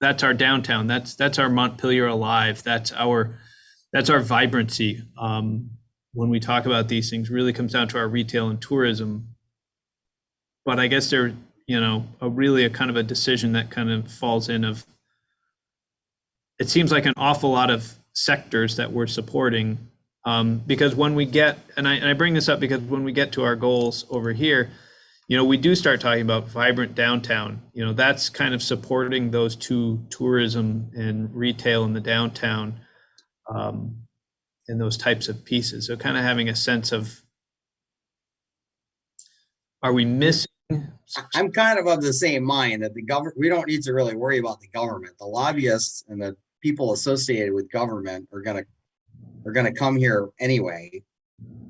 that's our downtown. That's our Montpelier alive. That's our vibrancy. When we talk about these things, really comes down to our retail and tourism. But I guess they're, a kind of a decision that kind of falls in of, it seems like an awful lot of sectors that we're supporting, because when we get, and I bring this up because when we get to our goals over here, we do start talking about vibrant downtown. That's kind of supporting those two, tourism and retail in the downtown, and those types of pieces. So kind of having a sense of, are we missing? I'm kind of the same mind that we don't need to really worry about the government. The lobbyists and the people associated with government are gonna come here anyway.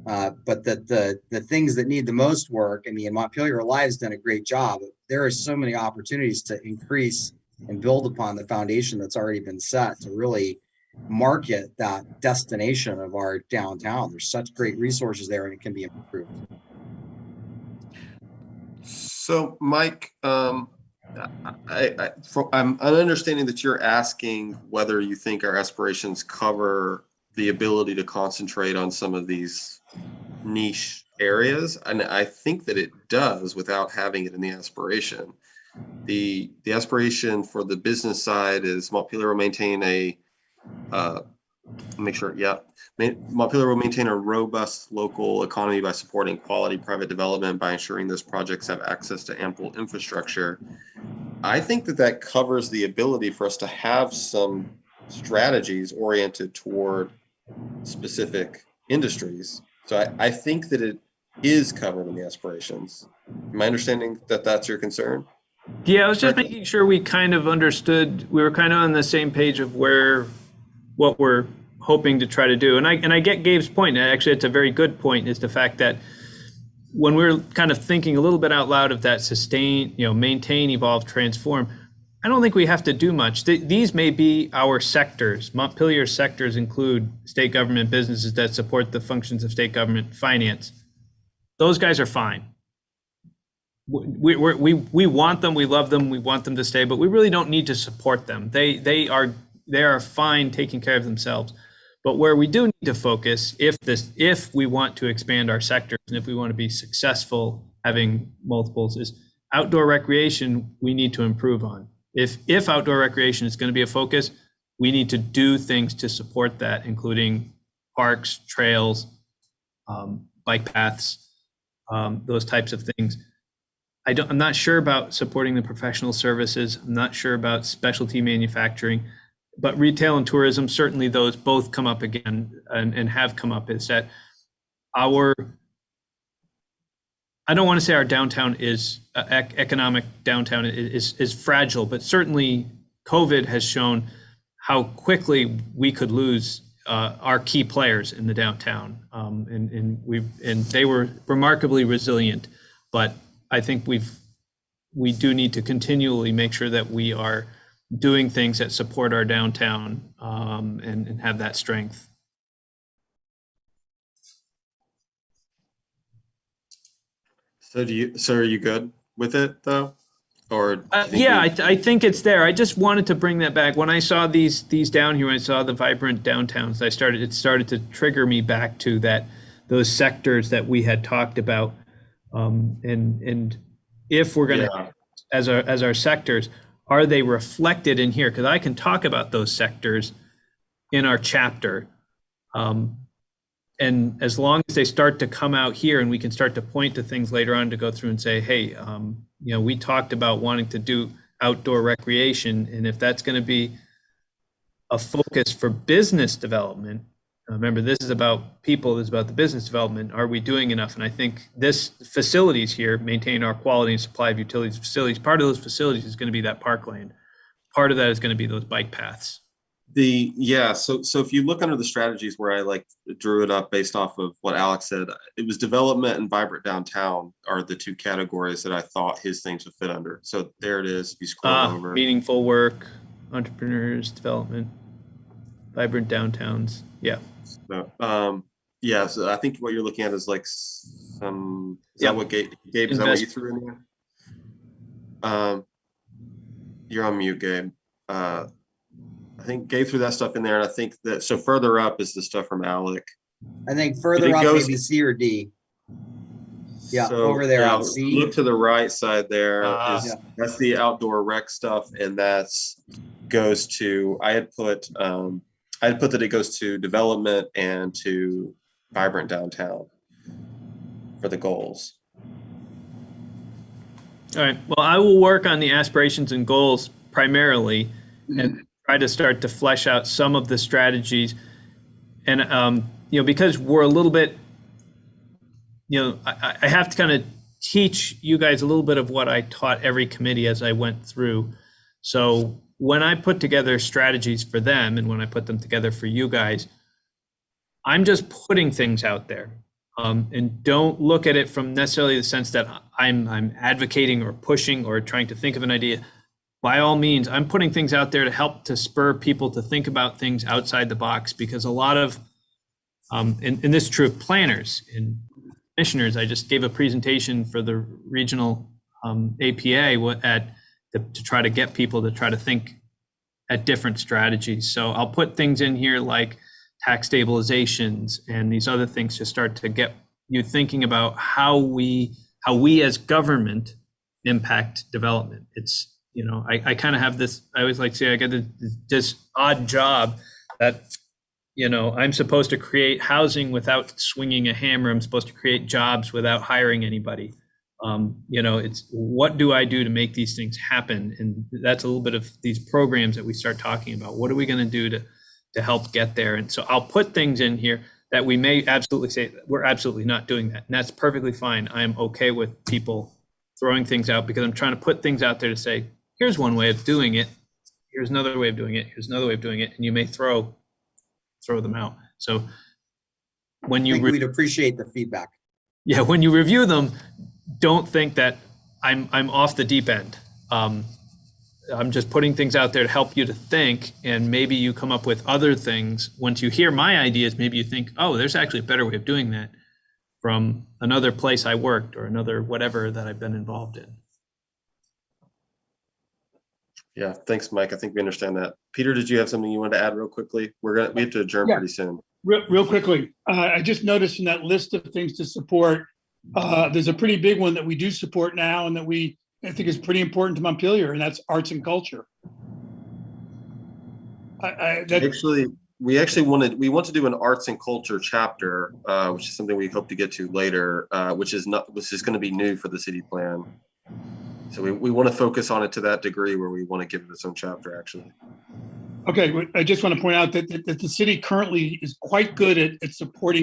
But the things that need the most work, Montpelier Alive's done a great job. There are so many opportunities to increase and build upon the foundation that's already been set to really market that destination of our downtown. There's such great resources there, and it can be improved. So, Mike, I'm understanding that you're asking whether you think our aspirations cover the ability to concentrate on some of these niche areas, and I think that it does without having it in the aspiration. The aspiration for the business side is Montpelier will maintain Montpelier will maintain a robust local economy by supporting quality private development by ensuring those projects have access to ample infrastructure. I think that covers the ability for us to have some strategies oriented toward specific industries. So I think that it is covered in the aspirations. Am I understanding that that's your concern? Yeah, I was just making sure we kind of understood, we were kind of on the same page of what we're hoping to try to do. And I get Gabe's point. Actually, it's a very good point, is the fact that when we're kind of thinking a little bit out loud of that sustain, maintain, evolve, transform, I don't think we have to do much. These may be our sectors. Montpelier sectors include state government, businesses that support the functions of state government, finance. Those guys are fine. We want them, we love them, we want them to stay, but we really don't need to support them. They are fine taking care of themselves. But where we do need to focus, if we want to expand our sectors and if we want to be successful having multiples, is outdoor recreation. We need to improve on. If outdoor recreation is going to be a focus, we need to do things to support that, including parks, trails, bike paths, those types of things. I'm not sure about supporting the professional services. I'm not sure about specialty manufacturing, but retail and tourism, certainly those both come up again and have come up. Is that I don't want to say our downtown is economic downtown is fragile, but certainly COVID has shown how quickly we could lose our key players in the downtown, and they were remarkably resilient. But I think we do need to continually make sure that we are doing things that support our downtown and have that strength. So are you good with it though? Or yeah, I think it's there. I just wanted to bring that back. When I saw these down here, when I saw the vibrant downtowns, it started to trigger me back to those sectors that we had talked about. And if we're going to, as our sectors, are they reflected in here? Because I can talk about those sectors in our chapter. And as long as they start to come out here and we can start to point to things later on to go through and say, hey, we talked about wanting to do outdoor recreation. And if that's going to be a focus for business development, remember, this is about people, this is about the business development. Are we doing enough? And I think this facilities here maintain our quality and supply of utilities facilities. Part of those facilities is going to be that parkland. Part of that is going to be those bike paths. So if you look under the strategies where I drew it up based off of what Alex said, it was development and vibrant downtown are the two categories that I thought his things would fit under. So there it is. If you scroll over, meaningful work, entrepreneurs, development, vibrant downtowns. Yeah. So, so I think what you're looking at is that what Gabe, is that what you threw in there? You're on mute, Gabe. I think Gabe threw that stuff in there, and I think that so further up is the stuff from Alec. I think further up maybe C or D. Yeah, so, over there on C. Look to the right side there. That's the outdoor rec stuff, and goes to I had put that it goes to development and to vibrant downtown for the goals. All right. Well, I will work on the aspirations and goals primarily, and try to start to flesh out some of the strategies. And because we're a little bit, I have to kind of teach you guys a little bit of what I taught every committee as I went through. So when I put together strategies for them and when I put them together for you guys, I'm just putting things out there. And don't look at it from necessarily the sense that I'm advocating or pushing or trying to think of an idea. By all means, I'm putting things out there to help to spur people to think about things outside the box, because a lot of, and this is true of planners and commissioners. I just gave a presentation for the regional APA to try to get people to try to think at different strategies. So I'll put things in here like tax stabilizations and these other things to start to get you thinking about how we as government impact development. It's, I kind of have this, I always like to say I get this odd job that, I'm supposed to create housing without swinging a hammer. I'm supposed to create jobs without hiring anybody. It's what do I do to make these things happen? And that's a little bit of these programs that we start talking about. What are we going to do to help get there? And so I'll put things in here that we may absolutely say we're absolutely not doing that. And that's perfectly fine. I'm okay with people throwing things out because I'm trying to put things out there to say, here's one way of doing it. Here's another way of doing it. Here's another way of doing it. And you may throw them out. So when we'd appreciate the feedback. Yeah, when you review them, don't think that I'm off the deep end. I'm just putting things out there to help you to think, and maybe you come up with other things. Once you hear my ideas, maybe you think, oh, there's actually a better way of doing that from another place I worked or another whatever that I've been involved in. Yeah, thanks, Mike. I think we understand that. Peter, did you have something you wanted to add real quickly? We have to adjourn Yeah. pretty soon. Real quickly, I just noticed in that list of things to support, there's a pretty big one that we do support now and that I think is pretty important to Montpelier, and that's arts and culture. We actually want to do an arts and culture chapter, which is something we hope to get to later, which is going to be new for the city plan. So we want to focus on it to that degree where we want to give it its own chapter, actually. Okay, I just want to point out that the city currently is quite good at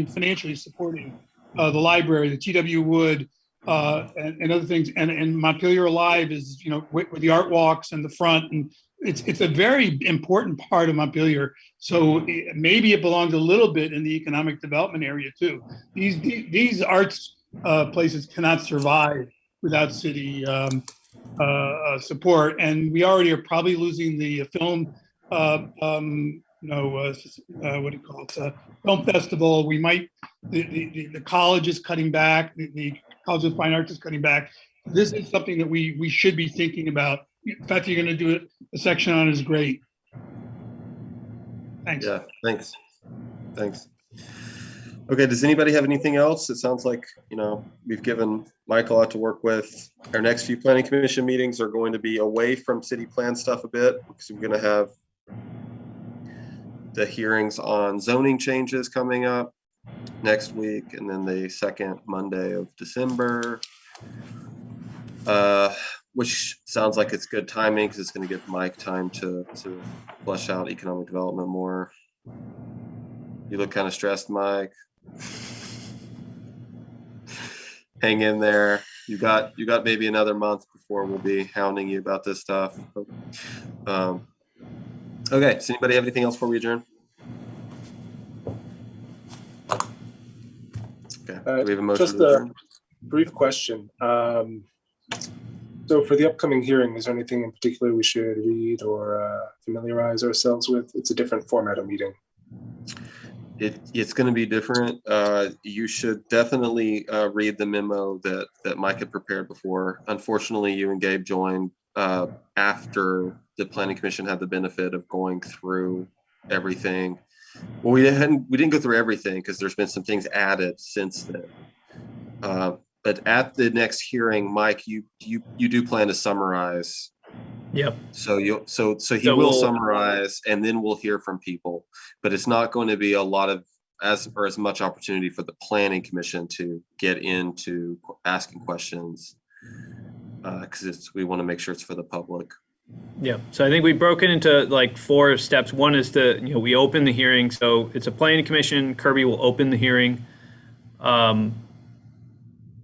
financially supporting the library, the T.W. Wood, and other things. And Montpelier Alive is, with the art walks and the front, and it's a very important part of Montpelier. So maybe it belongs a little bit in the economic development area too. These arts places cannot survive without city support, and we already are probably losing the film. What do you call it? Film festival. We might. The college is cutting back. The College of Fine Arts is cutting back. This is something that we should be thinking about. The fact that you're going to do a section on is great. Thanks. Yeah. Thanks. Okay. Does anybody have anything else? It sounds like we've given Mike a lot to work with. Our next few planning commission meetings are going to be away from city plan stuff a bit because we're going to have the hearings on zoning changes coming up next week, and then the second Monday of December, which sounds like it's good timing because it's going to give Mike time to flesh out economic development more. You look kind of stressed, Mike. Hang in there. You got maybe another month before we'll be hounding you about this stuff. Okay, does anybody have anything else before we adjourn? Okay, do we have a motion? Just a brief question. So for the upcoming hearing, is there anything in particular we should read or familiarize ourselves with? It's a different format of meeting. It's going to be different. You should definitely read the memo that Mike had prepared before. Unfortunately, you and Gabe joined after the Planning Commission had the benefit of going through everything. Well, we didn't go through everything because there's been some things added since then. But at the next hearing, Mike, you do plan to summarize. Yep. So he will summarize, and then we'll hear from people. But it's not going to be a lot of as much opportunity for the Planning Commission to get into asking questions because we want to make sure it's for the public. Yeah, so I think we broke it into like 4 steps. One is we open the hearing. So it's a planning commission. Kirby will open the hearing. And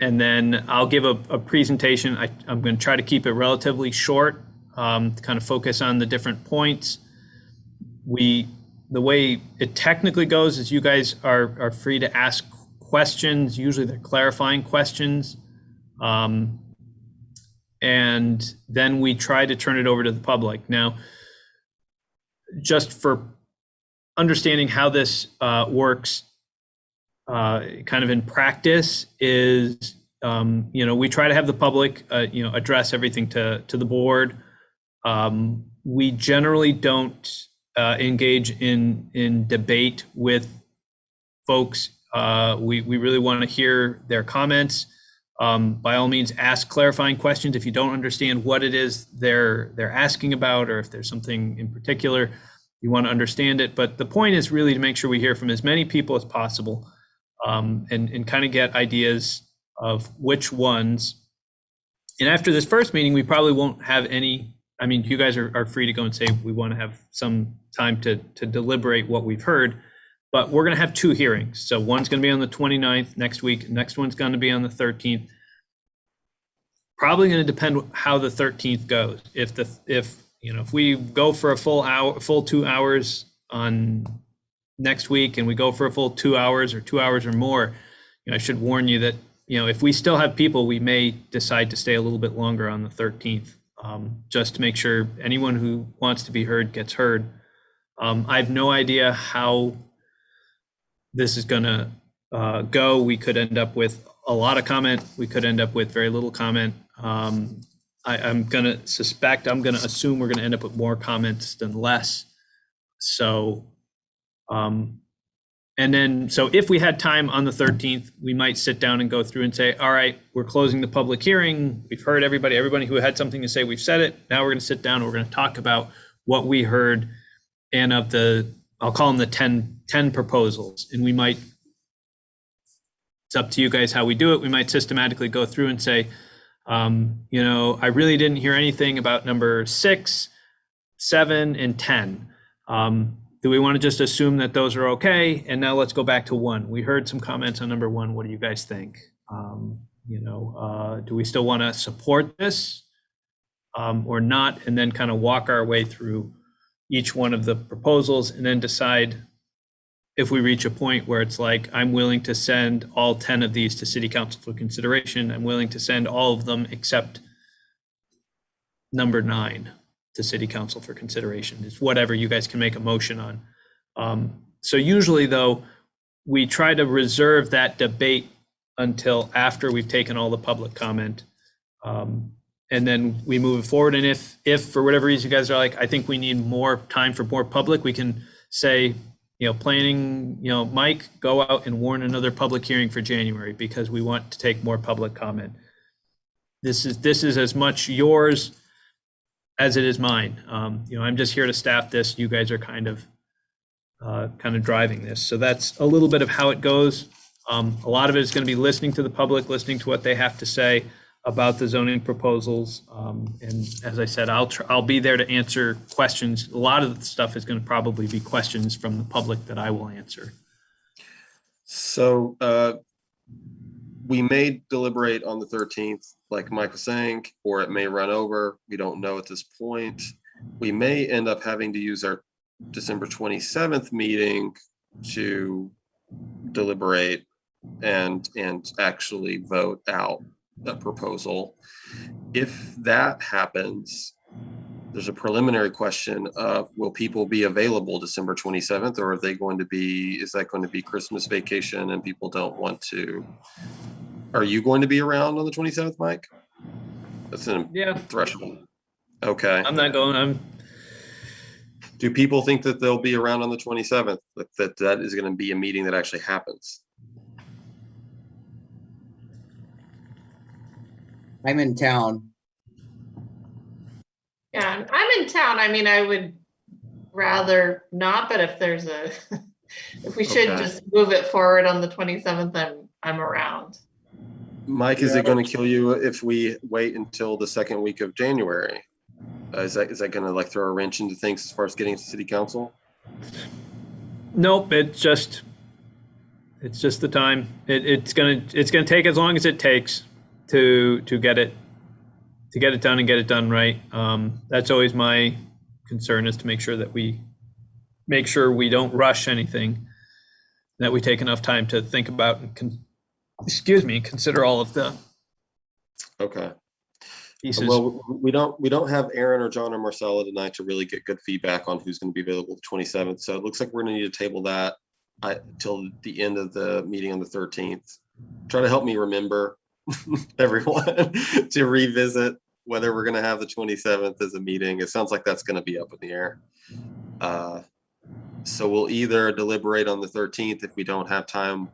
then I'll give a presentation. I'm going to try to keep it relatively short, to kind of focus on the different points. The way it technically goes is you guys are free to ask questions. Usually they're clarifying questions. And then we try to turn it over to the public. Now, just for understanding how this works kind of in practice is, we try to have the public, address everything to the board. We generally don't engage in debate with folks. We really want to hear their comments. By all means, ask clarifying questions if you don't understand what it is they're asking about, or if there's something in particular you want to understand it. But the point is really to make sure we hear from as many people as possible, and kind of get ideas of which ones. And after this first meeting, we probably won't have any. I mean, you guys are free to go and say we want to have some time to deliberate what we've heard. But we're going to have 2 hearings. So one's going to be on the 29th next week. Next one's going to be on the 13th. Probably going to depend how the 13th goes. If we go for a full 2 hours on next week, and we go for a full 2 hours or 2 hours or more, I should warn you that if we still have people, we may decide to stay a little bit longer on the 13th, just to make sure anyone who wants to be heard gets heard. I have no idea how this is going to go. We could end up with a lot of comment. We could end up with very little comment. I'm going to assume we're going to end up with more comments than less. So, so if we had time on the 13th, we might sit down and go through and say, all right, we're closing the public hearing. We've heard everybody who had something to say, we've said it. Now we're going to sit down and we're going to talk about what we heard and of I'll call them the 10 proposals. And we might, it's up to you guys how we do it. We might systematically go through and say, I really didn't hear anything about number 6, 7, and 10. Do we want to just assume that those are okay? And now let's go back to 1. We heard some comments on number 1. What do you guys think? Do we still want to support this or not? And then kind of walk our way through each one of the proposals and then decide if we reach a point where it's like, I'm willing to send all 10 of these to City Council for consideration. I'm willing to send all of them except number 9 to City Council for consideration. It's whatever you guys can make a motion on. So usually though, we try to reserve that debate until after we've taken all the public comment. And then we move forward. And if for whatever reason you guys are like, I think we need more time for more public, we can say, planning, Mike, go out and warn another public hearing for January because we want to take more public comment. This is as much yours as it is mine. I'm just here to staff this. You guys are kind of driving this. So that's a little bit of how it goes. A lot of it is going to be listening to the public, listening to what they have to say about the zoning proposals. And as I said, I'll be there to answer questions. A lot of the stuff is going to probably be questions from the public that I will answer. So we may deliberate on the 13th, like Mike was saying, or it may run over. We don't know at this point. We may end up having to use our December 27th meeting to deliberate and actually vote out a proposal. If that happens, there's a preliminary question of, will people be available December 27th, or is that going to be Christmas vacation and people don't want to? Are you going to be around on the 27th, Mike? That's a threshold. Okay. I'm not going. Do people think that they'll be around on the 27th? That is going to be a meeting that actually happens? I'm in town. Yeah, I'm in town. I mean, I would rather not, but if if we should just move it forward on the 27th, I'm around. Mike, is it going to kill you if we wait until the second week of January? Is that going to throw a wrench into things as far as getting to City Council? Nope. It's just the time. It's gonna take as long as it takes to get it done and get it done right. That's always my concern, is to make sure we don't rush anything, that we take enough time to think about and consider all of the pieces. Well, we don't have Aaron or John or Marcella tonight to really get good feedback on who's going to be available the 27th. So it looks like we're going to need to table that till the end of the meeting on the 13th. Try to help me remember, everyone, to revisit whether we're going to have the 27th as a meeting. It sounds like that's going to be up in the air. So we'll either deliberate on the 13th if we don't have time,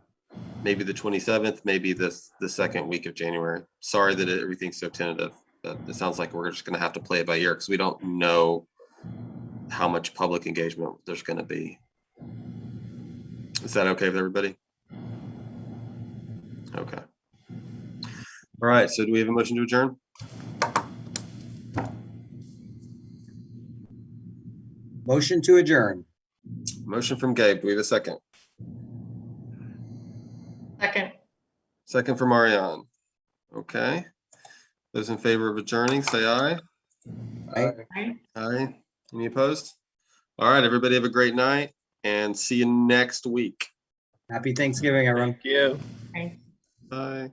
maybe the 27th, maybe the second week of January. Sorry that everything's so tentative, but it sounds like we're just going to have to play it by ear because we don't know how much public engagement there's going to be. Is that okay with everybody? Okay. All right. So do we have a motion to adjourn? Motion to adjourn. Motion from Gabe. Do we have a second? Second. Second from Marianne. Okay. Those in favor of adjourning, say aye. Aye. Aye. Any opposed? All right, everybody have a great night and see you next week. Happy Thanksgiving, everyone. Thank you. Thanks. Bye.